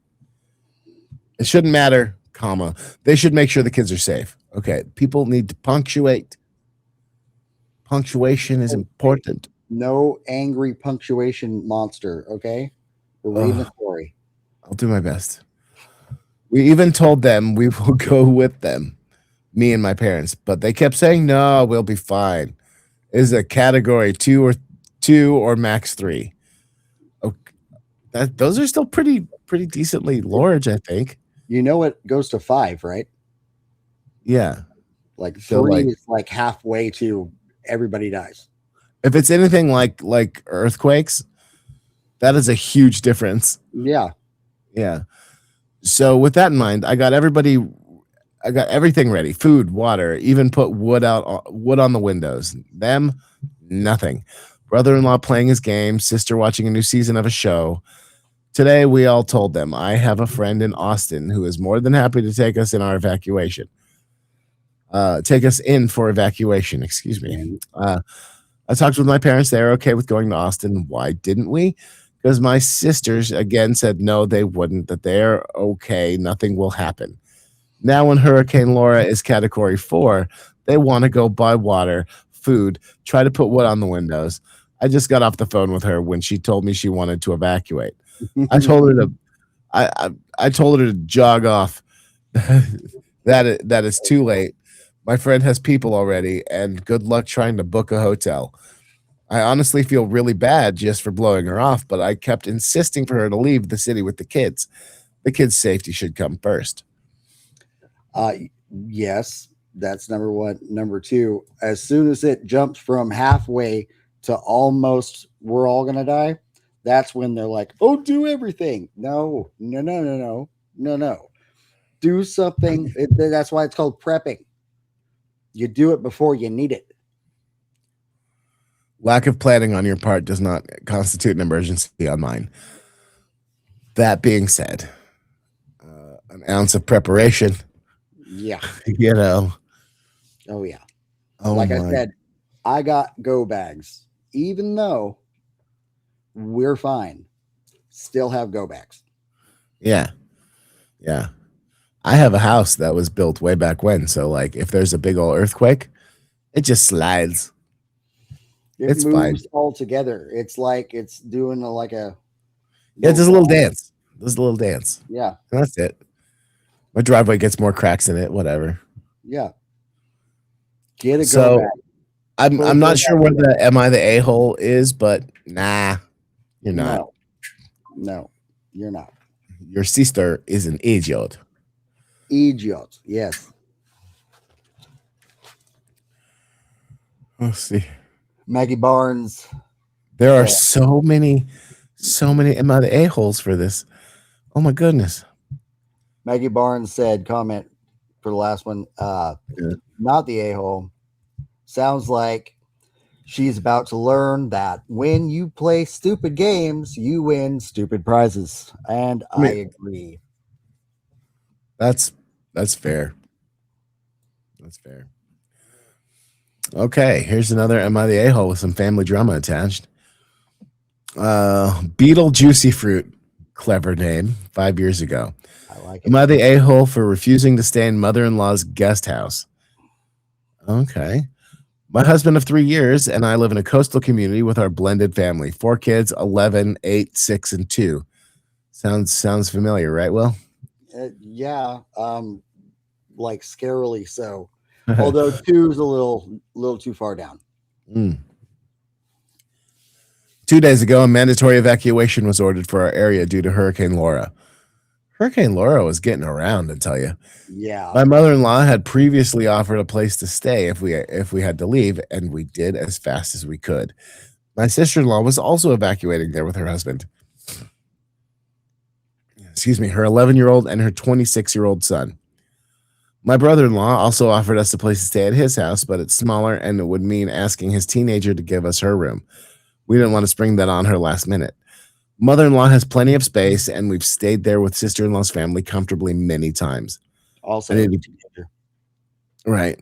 It shouldn't matter, comma. They should make sure the kids are safe. Okay. People need to punctuate. Punctuation is important. No angry punctuation monster. Okay. We're reading a story. I'll do my best. We even told them we will go with them, me and my parents, but they kept saying, no, we'll be fine. It is a category 2 or max 3. Okay. Those are still pretty decently large, I think. You know it goes to 5, right? Yeah. Like 3 So, like- is like halfway to everybody dies. If it's anything like earthquakes, that is a huge difference. Yeah. Yeah. So with that in mind, I got everything ready. Food, water, even put wood on the windows. Them, nothing. Brother-in-law playing his game, sister watching a new season of a show. Today, we all told them, I have a friend in Austin who is more than happy to take us in our evacuation. Take us in for evacuation, excuse me. I talked with my parents. They're okay with going to Austin. Why didn't we? Because my sisters, again, said no, they wouldn't, that they're okay. Nothing will happen. Now, when Hurricane Laura is category 4, they want to go buy water, food, try to put wood on the windows. I just got off the phone with her when she told me she wanted to evacuate. I told her to I told her to jog off. that it's too late. My friend has people already, and good luck trying to book a hotel. I honestly feel really bad just for blowing her off, but I kept insisting for her to leave the city with the kids. The kids' safety should come first. Yes, that's number 1. Number 2, as soon as it jumps from halfway to almost we're all gonna die, that's when they're like, oh, do everything. No. Do something. That's why it's called prepping. You do it before you need it. Lack of planning on your part does not constitute an emergency on mine. That being said, an ounce of preparation, Yeah. you know. Oh, yeah. Oh Like I my. said, I got go bags. Even though we're fine, still have go bags. Yeah. Yeah. I have a house that was built way back when. So, like, if there's a big old earthquake, it just slides. It It's moves fine. all together. It's like it's doing like a Yeah, just a little dance. Just a little dance. Yeah, And that's it. My driveway gets more cracks in it, whatever. yeah. Get a go So bag. I'm not sure what the am I the a-hole is, but nah, you're not. No, you're not. Your sister is an idiot. Idiot. Yes. Let's see. Maggie Barnes. There are Yeah. so many am I the a-holes for this. Oh my goodness. Maggie Barnes said, comment for the last one. Not the a-hole. Sounds like she's about to learn that when you play stupid games, you win stupid prizes. And I agree. That's fair. That's fair. Okay, here's another Am I the A-hole with some family drama attached. Beetle Juicy Fruit, clever name, 5 years ago. I like Am it. I the a-hole for refusing to stay in mother-in-law's guest house? Okay. My husband of 3 years and I live in a coastal community with our blended family. 4 kids, 11, 8, 6, and 2. Sounds familiar, right, Will? Yeah, like scarily so. Although 2 is a little too far down. 2 days ago, a mandatory evacuation was ordered for our area due to Hurricane Laura. Hurricane Laura was getting around, I tell you. Yeah. My mother-in-law had previously offered a place to stay if we had to leave, and we did as fast as we could. My sister-in-law was also evacuating there with her husband. Excuse me, her 11-year-old and her 26-year-old son. My brother-in-law also offered us a place to stay at his house, but it's smaller and it would mean asking his teenager to give us her room. We didn't want to spring that on her last minute. Mother-in-law has plenty of space, and we've stayed there with sister-in-law's family comfortably many times. Also, Right.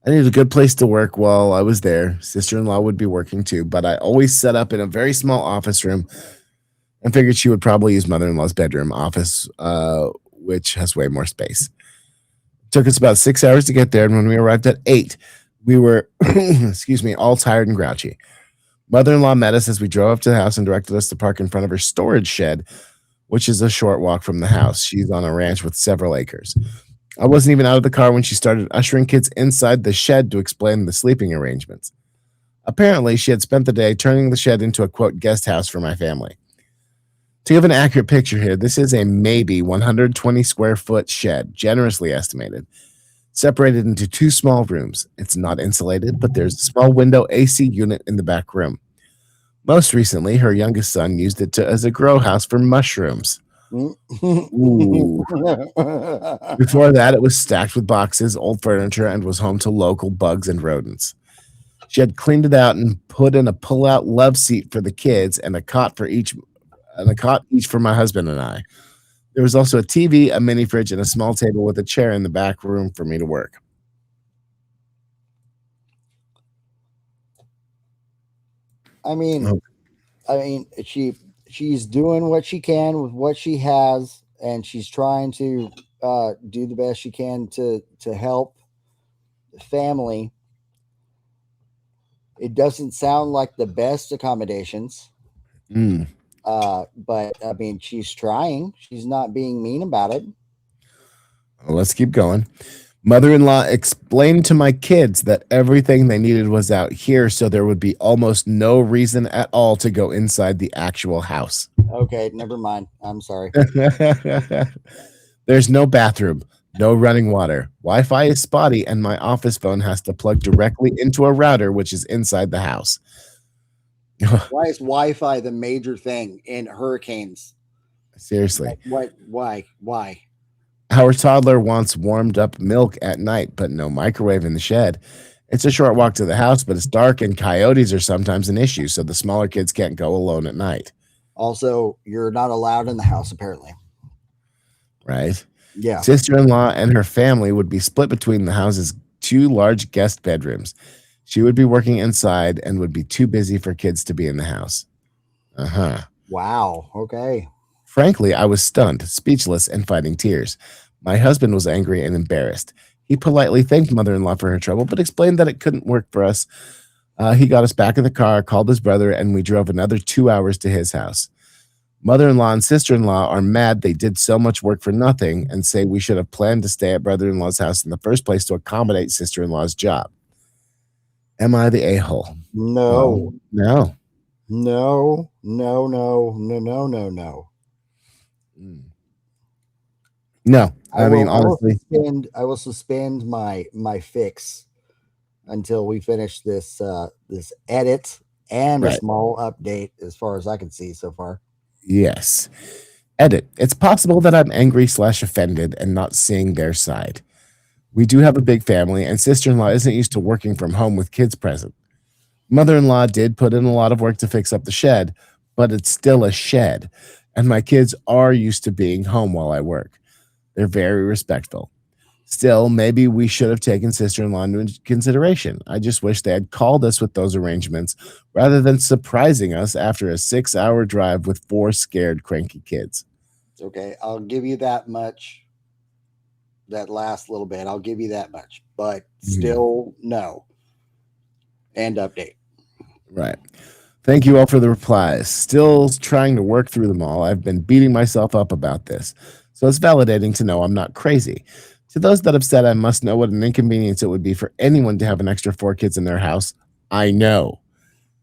I needed a good place to work while I was there. Sister-in-law would be working too, but I always set up in a very small office room and figured she would probably use mother-in-law's bedroom office, which has way more space. It took us about 6 hours to get there, and when we arrived at 8, we were, excuse me, all tired and grouchy. Mother-in-law met us as we drove up to the house and directed us to park in front of her storage shed, which is a short walk from the house. She's on a ranch with several acres. I wasn't even out of the car when she started ushering kids inside the shed to explain the sleeping arrangements. Apparently, she had spent the day turning the shed into a, quote, guest house for my family. To give an accurate picture here, this is a maybe 120 square foot shed, generously estimated, separated into 2 small rooms. It's not insulated, but there's a small window AC unit in the back room. Most recently, her youngest son used it as a grow house for mushrooms. Ooh. Before that, it was stacked with boxes, old furniture, and was home to local bugs and rodents. She had cleaned it out and put in a pull-out love seat for the kids and a cot each for my husband and I. There was also a TV, a mini fridge, and a small table with a chair in the back room for me to work. I mean, she's doing what she can with what she has, and she's trying to do the best she can to help the family. It doesn't sound like the best accommodations. But I mean, she's trying. She's not being mean about it. Well, let's keep going. Mother-in-law explained to my kids that everything they needed was out here, so there would be almost no reason at all to go inside the actual house. Okay, never mind. I'm sorry. There's no bathroom, no running water. Wi-Fi is spotty, and my office phone has to plug directly into a router, which is inside the house. Why is Wi-Fi the major thing in hurricanes? Seriously. Why? Our toddler wants warmed up milk at night, but no microwave in the shed. It's a short walk to the house, but it's dark and coyotes are sometimes an issue, so the smaller kids can't go alone at night. Also, you're not allowed in the house, apparently. Right? Yeah. Sister-in-law and her family would be split between the house's 2 large guest bedrooms. She would be working inside and would be too busy for kids to be in the house. Wow. Okay. Frankly, I was stunned, speechless, and fighting tears. My husband was angry and embarrassed. He politely thanked mother-in-law for her trouble, but explained that it couldn't work for us. He got us back in the car, called his brother, and we drove another 2 hours to his house. Mother-in-law and sister-in-law are mad they did so much work for nothing and say we should have planned to stay at brother-in-law's house in the first place to accommodate sister-in-law's job. Am I the a-hole? No. No. No. No. I mean, honestly, I will suspend my fix until we finish this edit and a small update as far as I can see so far. Yes. Edit. It's possible that I'm angry/offended and not seeing their side. We do have a big family, and sister-in-law isn't used to working from home with kids present. Mother-in-law did put in a lot of work to fix up the shed, but it's still a shed, and my kids are used to being home while I work. They're very respectful. Still, maybe we should have taken sister-in-law into consideration. I just wish they had called us with those arrangements rather than surprising us after a 6-hour drive with 4 scared, cranky kids. Okay, I'll give you that much. That last little bit, I'll give you that much, but still no. And update. Right. Thank you all for the replies. Still trying to work through them all. I've been beating myself up about this, so it's validating to know I'm not crazy. To those that have said I must know what an inconvenience it would be for anyone to have an extra 4 kids in their house, I know.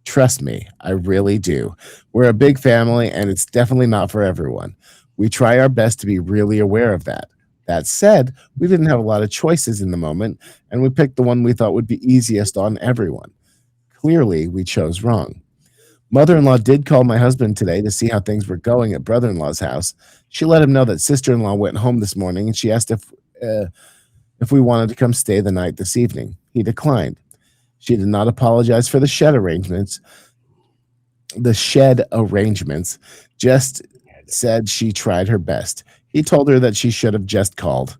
Trust me, I really do. We're a big family, and it's definitely not for everyone. We try our best to be really aware of that. That said, we didn't have a lot of choices in the moment, and we picked the one we thought would be easiest on everyone. Clearly, we chose wrong. Mother-in-law did call my husband today to see how things were going at brother-in-law's house. She let him know that sister-in-law went home this morning, and she asked if we wanted to come stay the night this evening. He declined. She did not apologize for the shed arrangements. Just said she tried her best. He told her that she should have just called.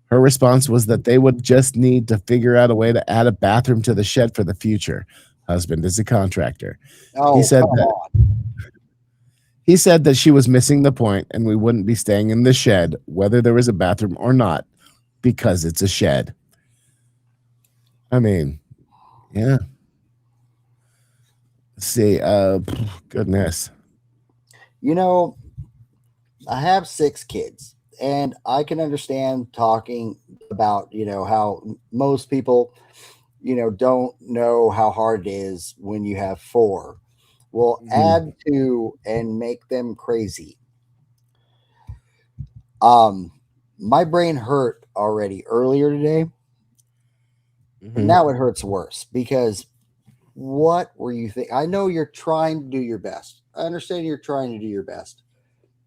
Her response was that they would just need to figure out a way to add a bathroom to the shed for the future. Husband is a contractor. Oh, He said come that- on. He said that she was missing the point and we wouldn't be staying in the shed, whether there was a bathroom or not, because it's a shed. I mean, yeah. Let's see. Goodness. You know, I have 6 kids, and I can understand talking about, how most people, don't know how hard it is when you have 4. Well, add 2 and make them crazy. My brain hurt already earlier today. Mhm. Now it hurts worse because what were you thinking? I know you're trying to do your best. I understand you're trying to do your best.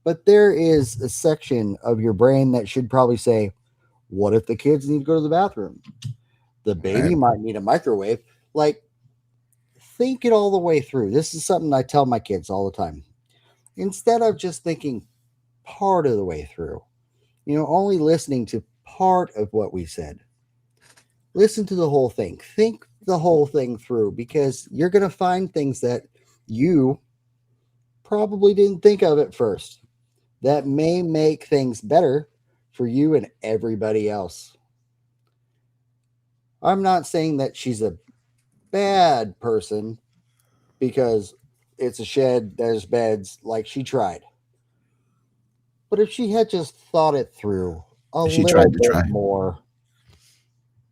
But there is a section of your brain that should probably say, what if the kids need to go to the bathroom? The baby Right. might need a microwave. Like, think it all the way through. This is something I tell my kids all the time. Instead of just thinking part of the way through, only listening to part of what we said, listen to the whole thing. Think the whole thing through because you're going to find things that you probably didn't think of at first that may make things better for you and everybody else. I'm not saying that she's a bad person because it's a shed, there's beds, like she tried. But if she had just thought it through a She little tried to bit try. more,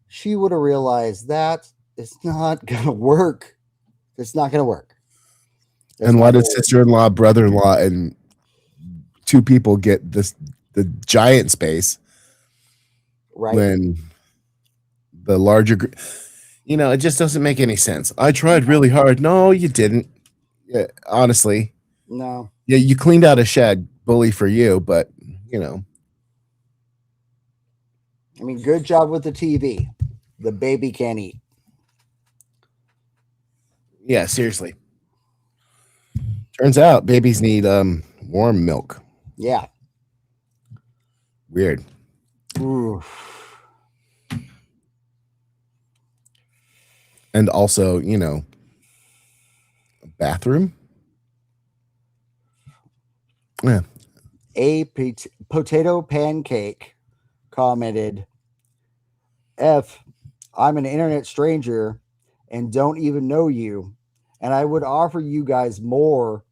she would have realized that it's not going to work. It's not going to work. It's And not why gonna did work. sister-in-law, brother-in-law, and 2 people get the giant space Right? when the larger it just doesn't make any sense. I tried really hard. No, you didn't. Yeah, honestly. No. Yeah, you cleaned out a shed, bully for you, but I mean, good job with the TV. The baby can't eat. yeah, seriously. Turns out babies need warm milk. Yeah. Weird. Ooh. And also, a bathroom. Yeah. A potato pancake commented, I'm an internet stranger and don't even know you, and I would offer you guys more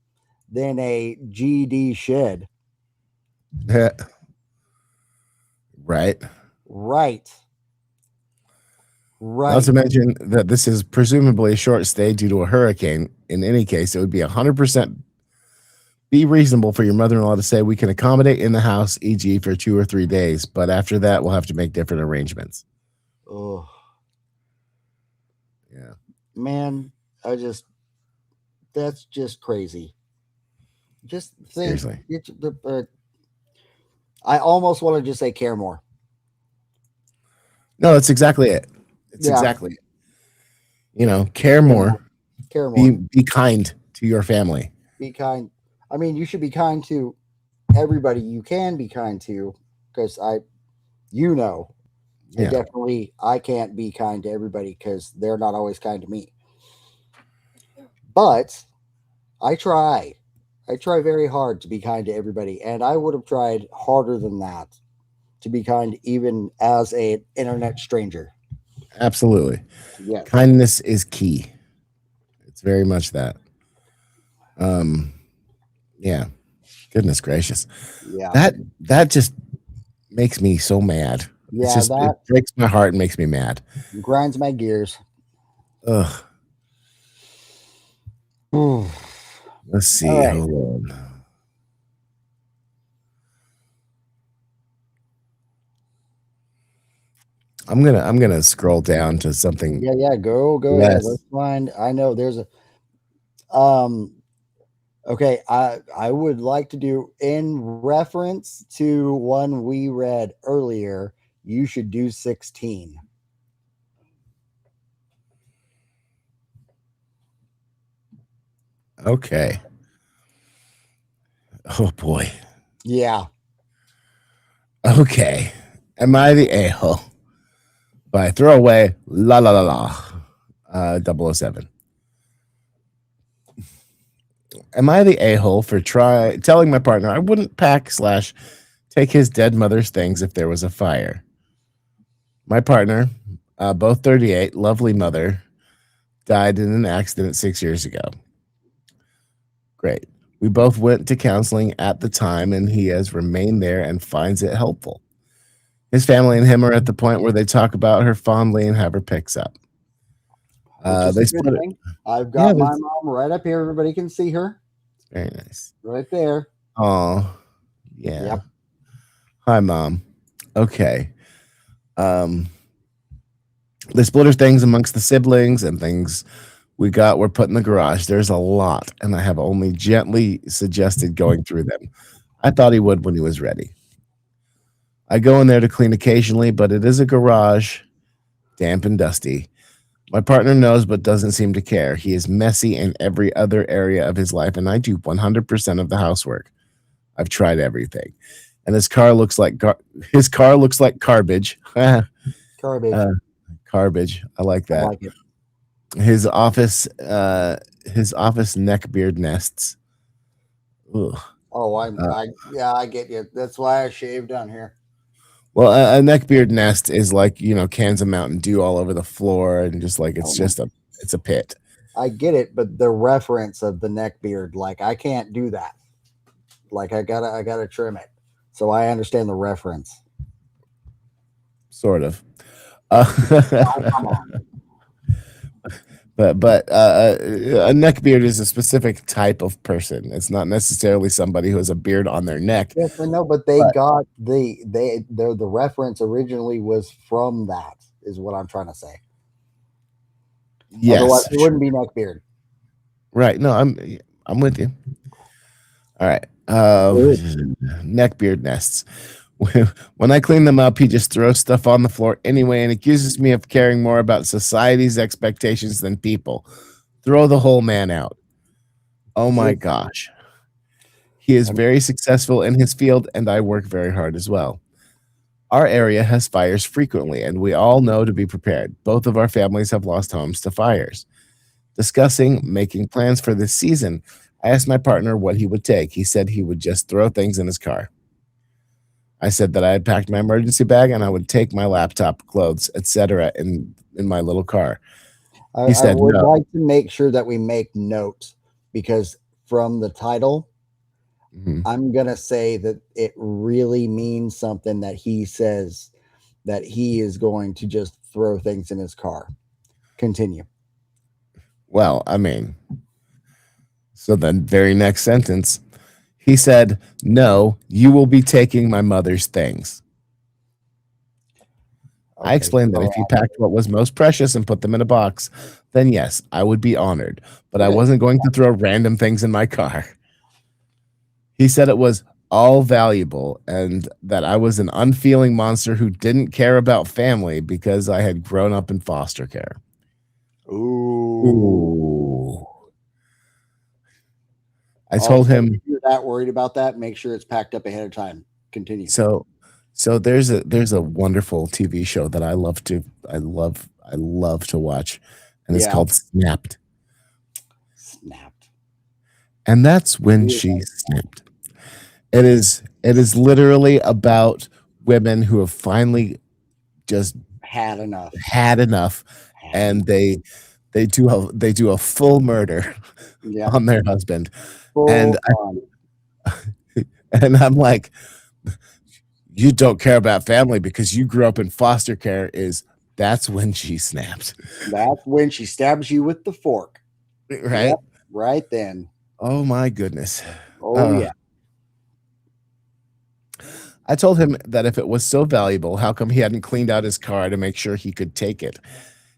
than a GD shed. Right. Right. Not to mention that this is presumably a short stay due to a hurricane. In any case, it would be 100% be reasonable for your mother-in-law to say we can accommodate in the house, e.g. for 2 or 3 days, but after that, we'll have to make different arrangements. Oh, Yeah. man, that's just crazy. Just think, Seriously. I almost want to just say care more. No, that's exactly it. It's Yeah. exactly it. Care more. Care more. Be kind to your family. Be kind. I mean, you should be kind to everybody you can be kind to because Yeah. Definitely, I can't be kind to everybody because they're not always kind to me. But I try. I try very hard to be kind to everybody, and I would have tried harder than that to be kind, even as a internet stranger. Absolutely. Yes. Kindness is key. It's very much that. Yeah. Goodness gracious. Yeah. That just makes me so mad. It's Yeah. just it That breaks my heart and makes me mad. grinds my gears. Ugh. All Let's see. right. Hold on. I'm gonna scroll down to something Yeah. Yeah. Go ahead. less. Let's find. I know there's um. Okay. I would like to do in reference to one we read earlier. You should do 16. Okay. Oh boy. Yeah. Okay. Am I the a-hole? By throwaway la la la la 007. Am I the a-hole for telling my partner I wouldn't pack / take his dead mother's things if there was a fire? My partner, both 38, lovely mother, died in an accident 6 years ago. Great. We both went to counseling at the time, and he has remained there and finds it helpful. His family and him are at the point where they talk about her fondly and have her picks up. Which is They a good split it. thing. I've Yeah, got my that's mom right up here. Everybody can see her very nice. right there. Oh, yeah. Yep. Hi, Mom. Okay. They split her things amongst the siblings, and things we're put in the garage. There's a lot, and I have only gently suggested going through them. I thought he would when he was ready. I go in there to clean occasionally, but it is a garage, damp and dusty. My partner knows but doesn't seem to care. He is messy in every other area of his life, and I do 100% of the housework. I've tried everything. And his car looks like garbage. Garbage. Garbage. I like I that. like it. His office neckbeard nests. Ugh. Oh, I get you. That's why I shaved down here. Well, a neckbeard nest is like, cans of Mountain Dew all over the floor, and just like it's a pit. I get it, but the reference of the neck beard, like I can't do that. Like I gotta trim it. So I understand the reference. Sort of. Come on. But a neck beard is a specific type of person. It's not necessarily somebody who has a beard on their neck. Yes, I know, but they got the reference originally was from that, is what I'm trying to say. Yes, Otherwise, it wouldn't be neck beard. right. No, I'm with you. All right. Neck beard nests. When I clean them up, he just throws stuff on the floor anyway and accuses me of caring more about society's expectations than people. Throw the whole man out. Oh my gosh. He is very successful in his field, and I work very hard as well. Our area has fires frequently, and we all know to be prepared. Both of our families have lost homes to fires. Discussing making plans for this season, I asked my partner what he would take. He said he would just throw things in his car. I said that I had packed my emergency bag and I would take my laptop, clothes, etc. in my little car. I said would no. like to make sure that we make note, because from the title, Mhm. I'm gonna say that it really means something that he says that he is going to just throw things in his car. Continue. Well, I mean, so then very next sentence, he said, "No, you will be taking my mother's things." I explained that if you packed what was most precious and put them in a box, then yes, I would be honored, but I wasn't going to throw random things in my car. He said it was all valuable and that I was an unfeeling monster who didn't care about family because I had grown up in foster care. Ooh. I told him, if you're that worried about that, make sure it's packed up ahead of time. Continue. so So there's a wonderful TV show that I love to watch, and it's Yeah. called Snapped. Snapped. And that's when Yeah. she snapped. It is literally about women who have finally just Had enough. had enough, and they do a full murder Yeah. on their husband. Full And on. And I'm like, you don't care about family because you grew up in foster care. That's when she snapped, That's when she stabs you with the fork. right? Yep, right then. Oh my goodness. Oh yeah. I told him that if it was so valuable, how come he hadn't cleaned out his car to make sure he could take it?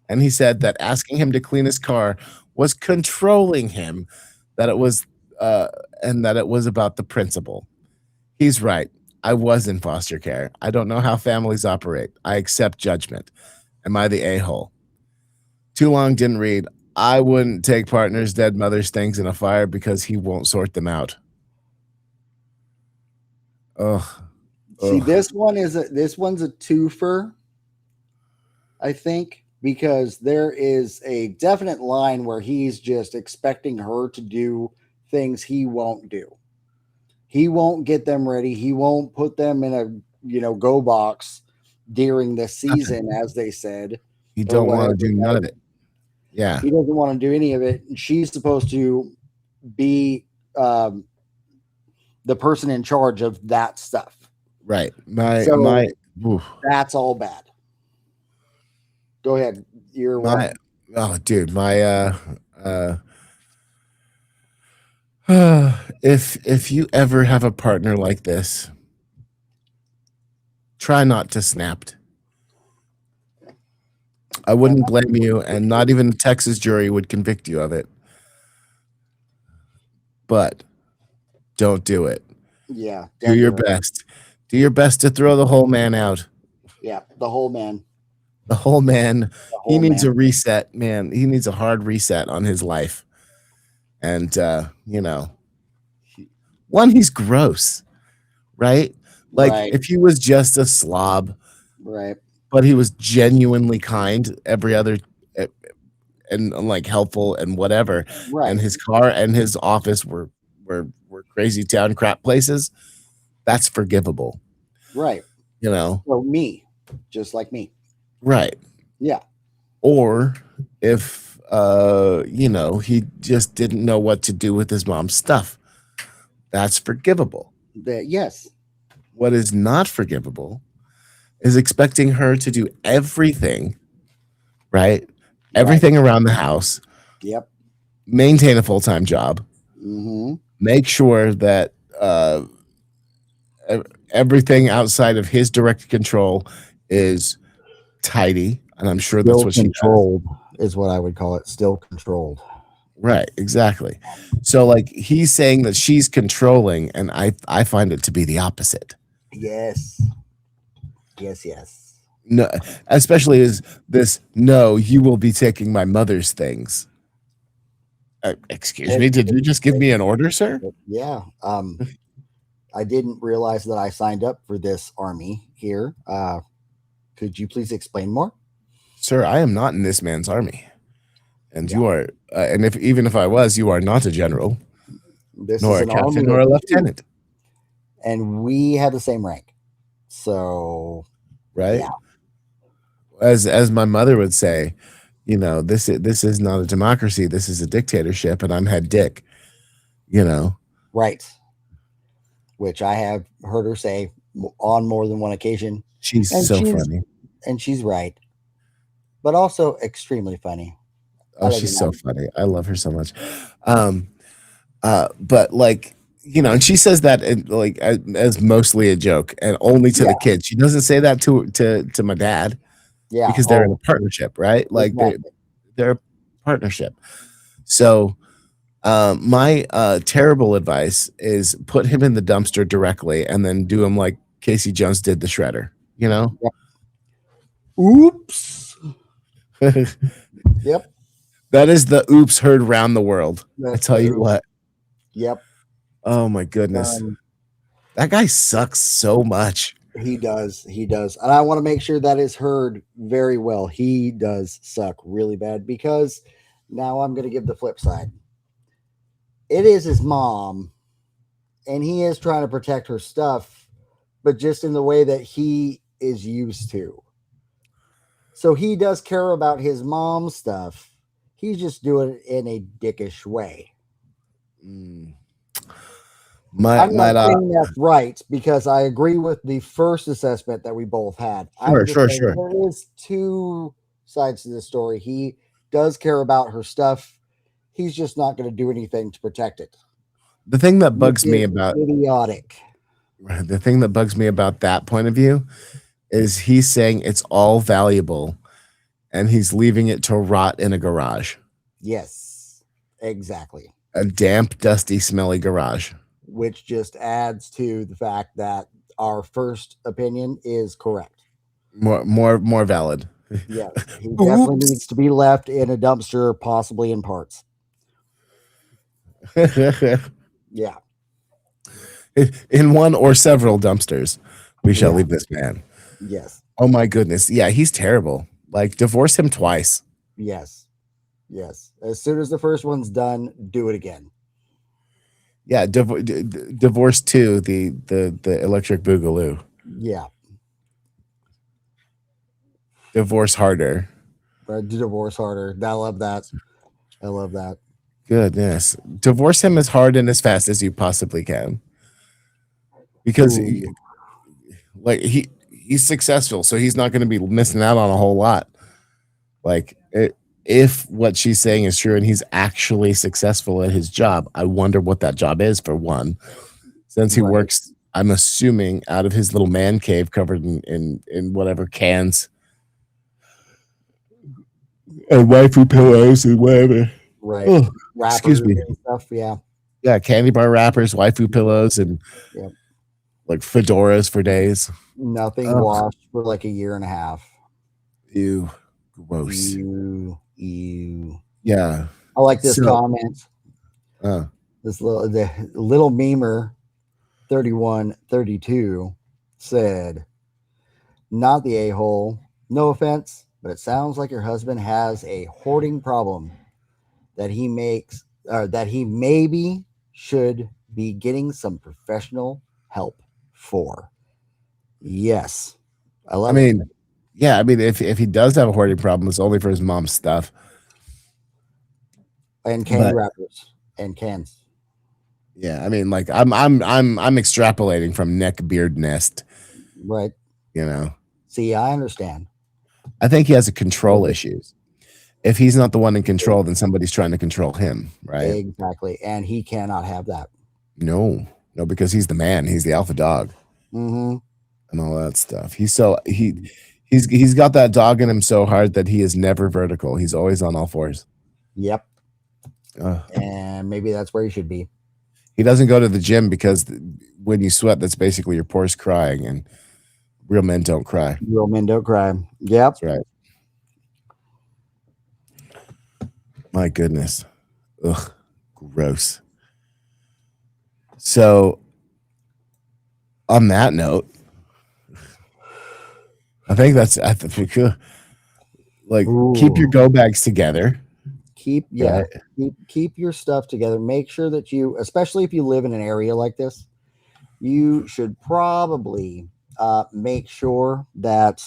And he said that asking him to clean his car was controlling him, that it was and that it was about the principle. He's right. I was in foster care. I don't know how families operate. I accept judgment. Am I the a-hole? Too long didn't read. I wouldn't take partner's dead mother's things in a fire because he won't sort them out. Ugh. See, Ugh. this one's a twofer, I think, because there is a definite line where he's just expecting her to do things he won't do. He won't get them ready. He won't put them in a go box during the season, as they said. You don't want to do none of it. Yeah. He doesn't want to do any of it. And she's supposed to be the person in charge of that stuff. Right. Oof. That's all bad. Go ahead. If you ever have a partner like this, try not to snap. I wouldn't blame you, and not even a Texas jury would convict you of it. But don't do it. Yeah. Do your best. Do your best to throw the whole man out. Yeah, the whole man. The whole man. The whole He needs man. a reset, man. He needs a hard reset on his life. And he's gross, right? Like Right. if he was just a slob, Right. but he was genuinely kind, and like helpful and whatever, Right. and his car and his office were crazy town crap places, that's forgivable. Right. So me, just like me. Right. Yeah. Or if he just didn't know what to do with his mom's stuff, that's forgivable. Yes. What is not forgivable is expecting her to do everything, right? Everything around the house, Yep. maintain a full-time job, Mm-hmm. make sure that everything outside of his direct control is tidy. And I'm sure that's what controlled is what I would call it. Still controlled. Right, exactly. So like he's saying that she's controlling, and I find it to be the opposite. Yes. Yes. No, especially is this, no, you will be taking my mother's things. Excuse me, did you just give me an order, sir? Yeah. I didn't realize that I signed up for this army here. Could you please explain more? Sir, I am not in this man's army. And you are, and even if I was, you are not a general, This nor is a an captain, army nor a of lieutenant. and we have the same rank. So Right? Yeah. As my mother would say, this is not a democracy, this is a dictatorship, and I'm head dick. right. Which I have heard her say on more than one occasion. She's And so she's- funny. And she's right. But also extremely funny. I Oh, love she's you, so Mom. funny. I love her so much. But like, and she says that as mostly a joke and only to the kids. She doesn't say that to my dad Yeah. because they're in a partnership, right? Like exactly. they're a partnership. So my terrible advice is put him in the dumpster directly and then do him like Casey Jones did the shredder, Oops. Yep. That is the oops heard round the world. I That's tell you true. what. Yep. Oh my goodness. Um, That guy sucks so much. He does. He does. And I want to make sure that is heard very well. He does suck really bad because now I'm going to give the flip side. It is his mom, and he is trying to protect her stuff, but just in the way that he is used to. So he does care about his mom's stuff. He's just doing it in a dickish way. Mm. I'm Might not saying that's right because I agree with the first assessment that we both had. I'm just saying sure. there is two sides to this story. He does care about her stuff. He's just not going to do anything to protect it. The thing that bugs Which me is about idiotic. that point of view is he's saying it's all valuable and he's leaving it to rot in a garage. Yes, exactly. A damp, dusty, smelly garage. Which just adds to the fact that our first opinion is correct. More valid. Yeah, he definitely needs to be left in a dumpster, possibly in parts. Yeah. In one or several dumpsters, we shall leave this man. Yes. Oh my goodness. Yeah, he's terrible. Like, divorce him twice. Yes. Yes. As soon as the first one's done, do it again. Yeah, divorce 2, the electric boogaloo. Yeah. Divorce harder. Divorce harder. I love that. I love that. Goodness. Divorce him as hard and as fast as you possibly can. Because he's successful, so he's not going to be missing out on a whole lot. Like, if what she's saying is true and he's actually successful at his job, I wonder what that job is, for one. Since he works, I'm assuming, out of his little man cave covered in whatever cans and waifu pillows and whatever. Right. Oh, Wrappers excuse me. and stuff. Yeah. Yeah, candy bar wrappers, waifu pillows, and like fedoras for days. Nothing washed for like a year and a half. Ew. Gross. Ew. Yeah. I like this comment. Uh, The little memer 3132 said, not the a-hole. No offense, but it sounds like your husband has a hoarding problem that he maybe should be getting some professional help for. Yes. I mean, if he does have a hoarding problem, it's only for his mom's stuff. And candy wrappers and cans. Yeah, I mean, like I'm extrapolating from neck, beard, nest. Right. You know. See, I understand. I think he has a control issues. If he's not the one in control, then somebody's trying to control him, right? Exactly. And he cannot have that. No, because he's the man. He's the alpha dog. Mm-hmm. And all that stuff. He's got that dog in him so hard that he is never vertical. He's always on all fours. Yep. And maybe that's where he should be. He doesn't go to the gym because when you sweat, that's basically your pores crying, and real men don't cry. Real men don't cry. Yep. That's right. My goodness. Ugh, gross. So, on that note, I think like, keep your go bags together. Keep your stuff together. Make sure that you, especially if you live in an area like this, you should probably make sure that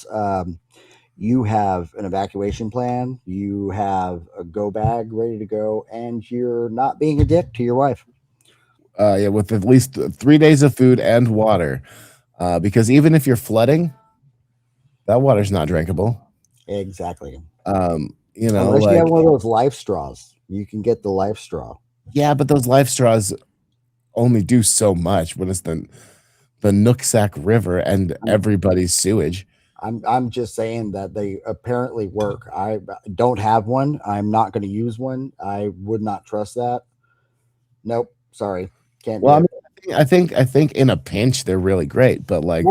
you have an evacuation plan, you have a go bag ready to go, and you're not being a dick to your wife. With at least 3 days of food and water, because even if you're flooding, that water's not drinkable. Exactly. Unless you have one of those life straws, you can get the life straw. Yeah, but those life straws only do so much when it's the Nooksack River and everybody's sewage. I'm just saying that they apparently work. I don't have one. I'm not going to use one. I would not trust that. Nope. Sorry. Can't. Well, I think in a pinch they're really great, but like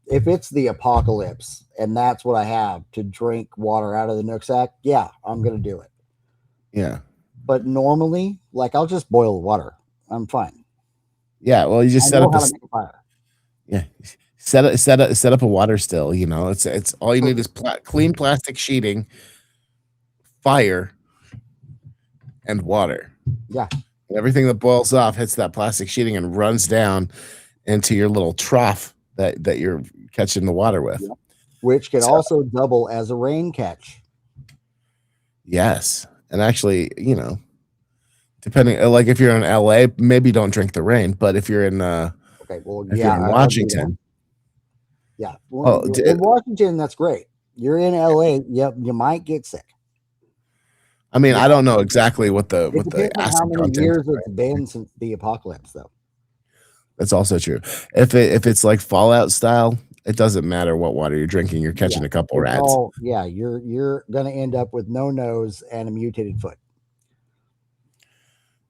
if it's the apocalypse and that's what I have to drink water out of the Nooksack, yeah, I'm going to do it. Yeah. But normally, like, I'll just boil the water. I'm fine. Yeah. Well, you just set up a fire. Yeah. Set up a water still. You know, it's all you need is clean plastic sheeting, fire, and water. Yeah. Everything that boils off hits that plastic sheeting and runs down into your little trough that you're catching the water with. Yeah. Which can also double as a rain catch. Yes. And actually, you know, depending, like if you're in LA, maybe don't drink the rain. But if you're in okay, well, if you're in Washington. Yeah. Well, in Washington, that's great. You're in LA, yep, you might get sick. I mean, I don't know exactly what the acid how many content years it's been since the apocalypse, though. That's also true. If it's like Fallout style, it doesn't matter what water you're drinking. You're catching a couple rats. You're gonna end up with no nose and a mutated foot.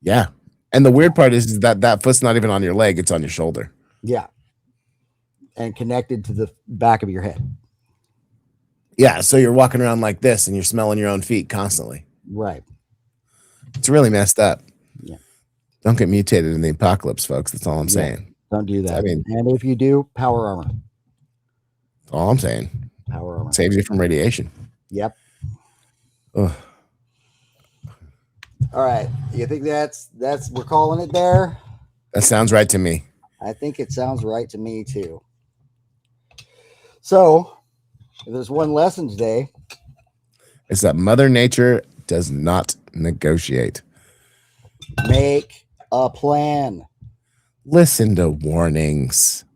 Yeah, and the weird part is that foot's not even on your leg; it's on your shoulder. Yeah, and connected to the back of your head. Yeah, so you're walking around like this, and you're smelling your own feet constantly. Right. It's really messed up. Yeah. Don't get mutated in the apocalypse, folks. That's all I'm saying. Don't do that. I mean, and if you do, power armor. That's all I'm saying. Power armor saves you from radiation. Yep. Ugh. All right. You think that's we're calling it there? That sounds right to me. I think it sounds right to me too. So, if there's one lesson today, it's that Mother Nature does not negotiate. Make a plan. Listen to warnings.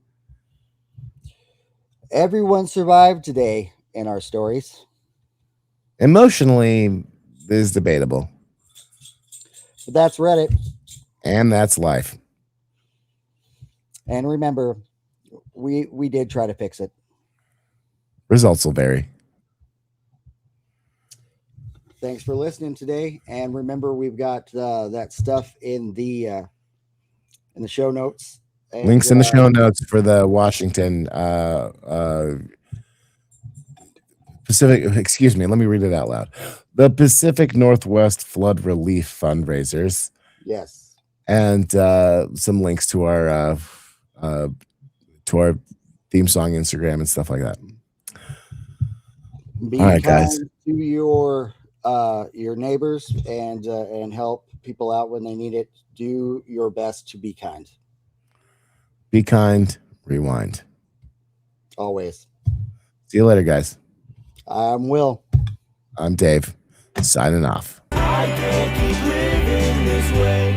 Everyone survived today in our stories. Emotionally is debatable. But that's Reddit. And that's life. And remember, we did try to fix it. Results will vary. Thanks for listening today. And remember, we've got that stuff in the show notes. And, links in the show notes for the Washington Pacific. Excuse me. Let me read it out loud. The Pacific Northwest Flood Relief fundraisers. Yes. And some links to our theme song, Instagram, and stuff like that. Be all right, guys. To your neighbors and help people out when they need it. Do your best to be kind. Be kind. Rewind. Always. See you later, guys. I'm Will. I'm Dave. Signing off. I can't keep living this way.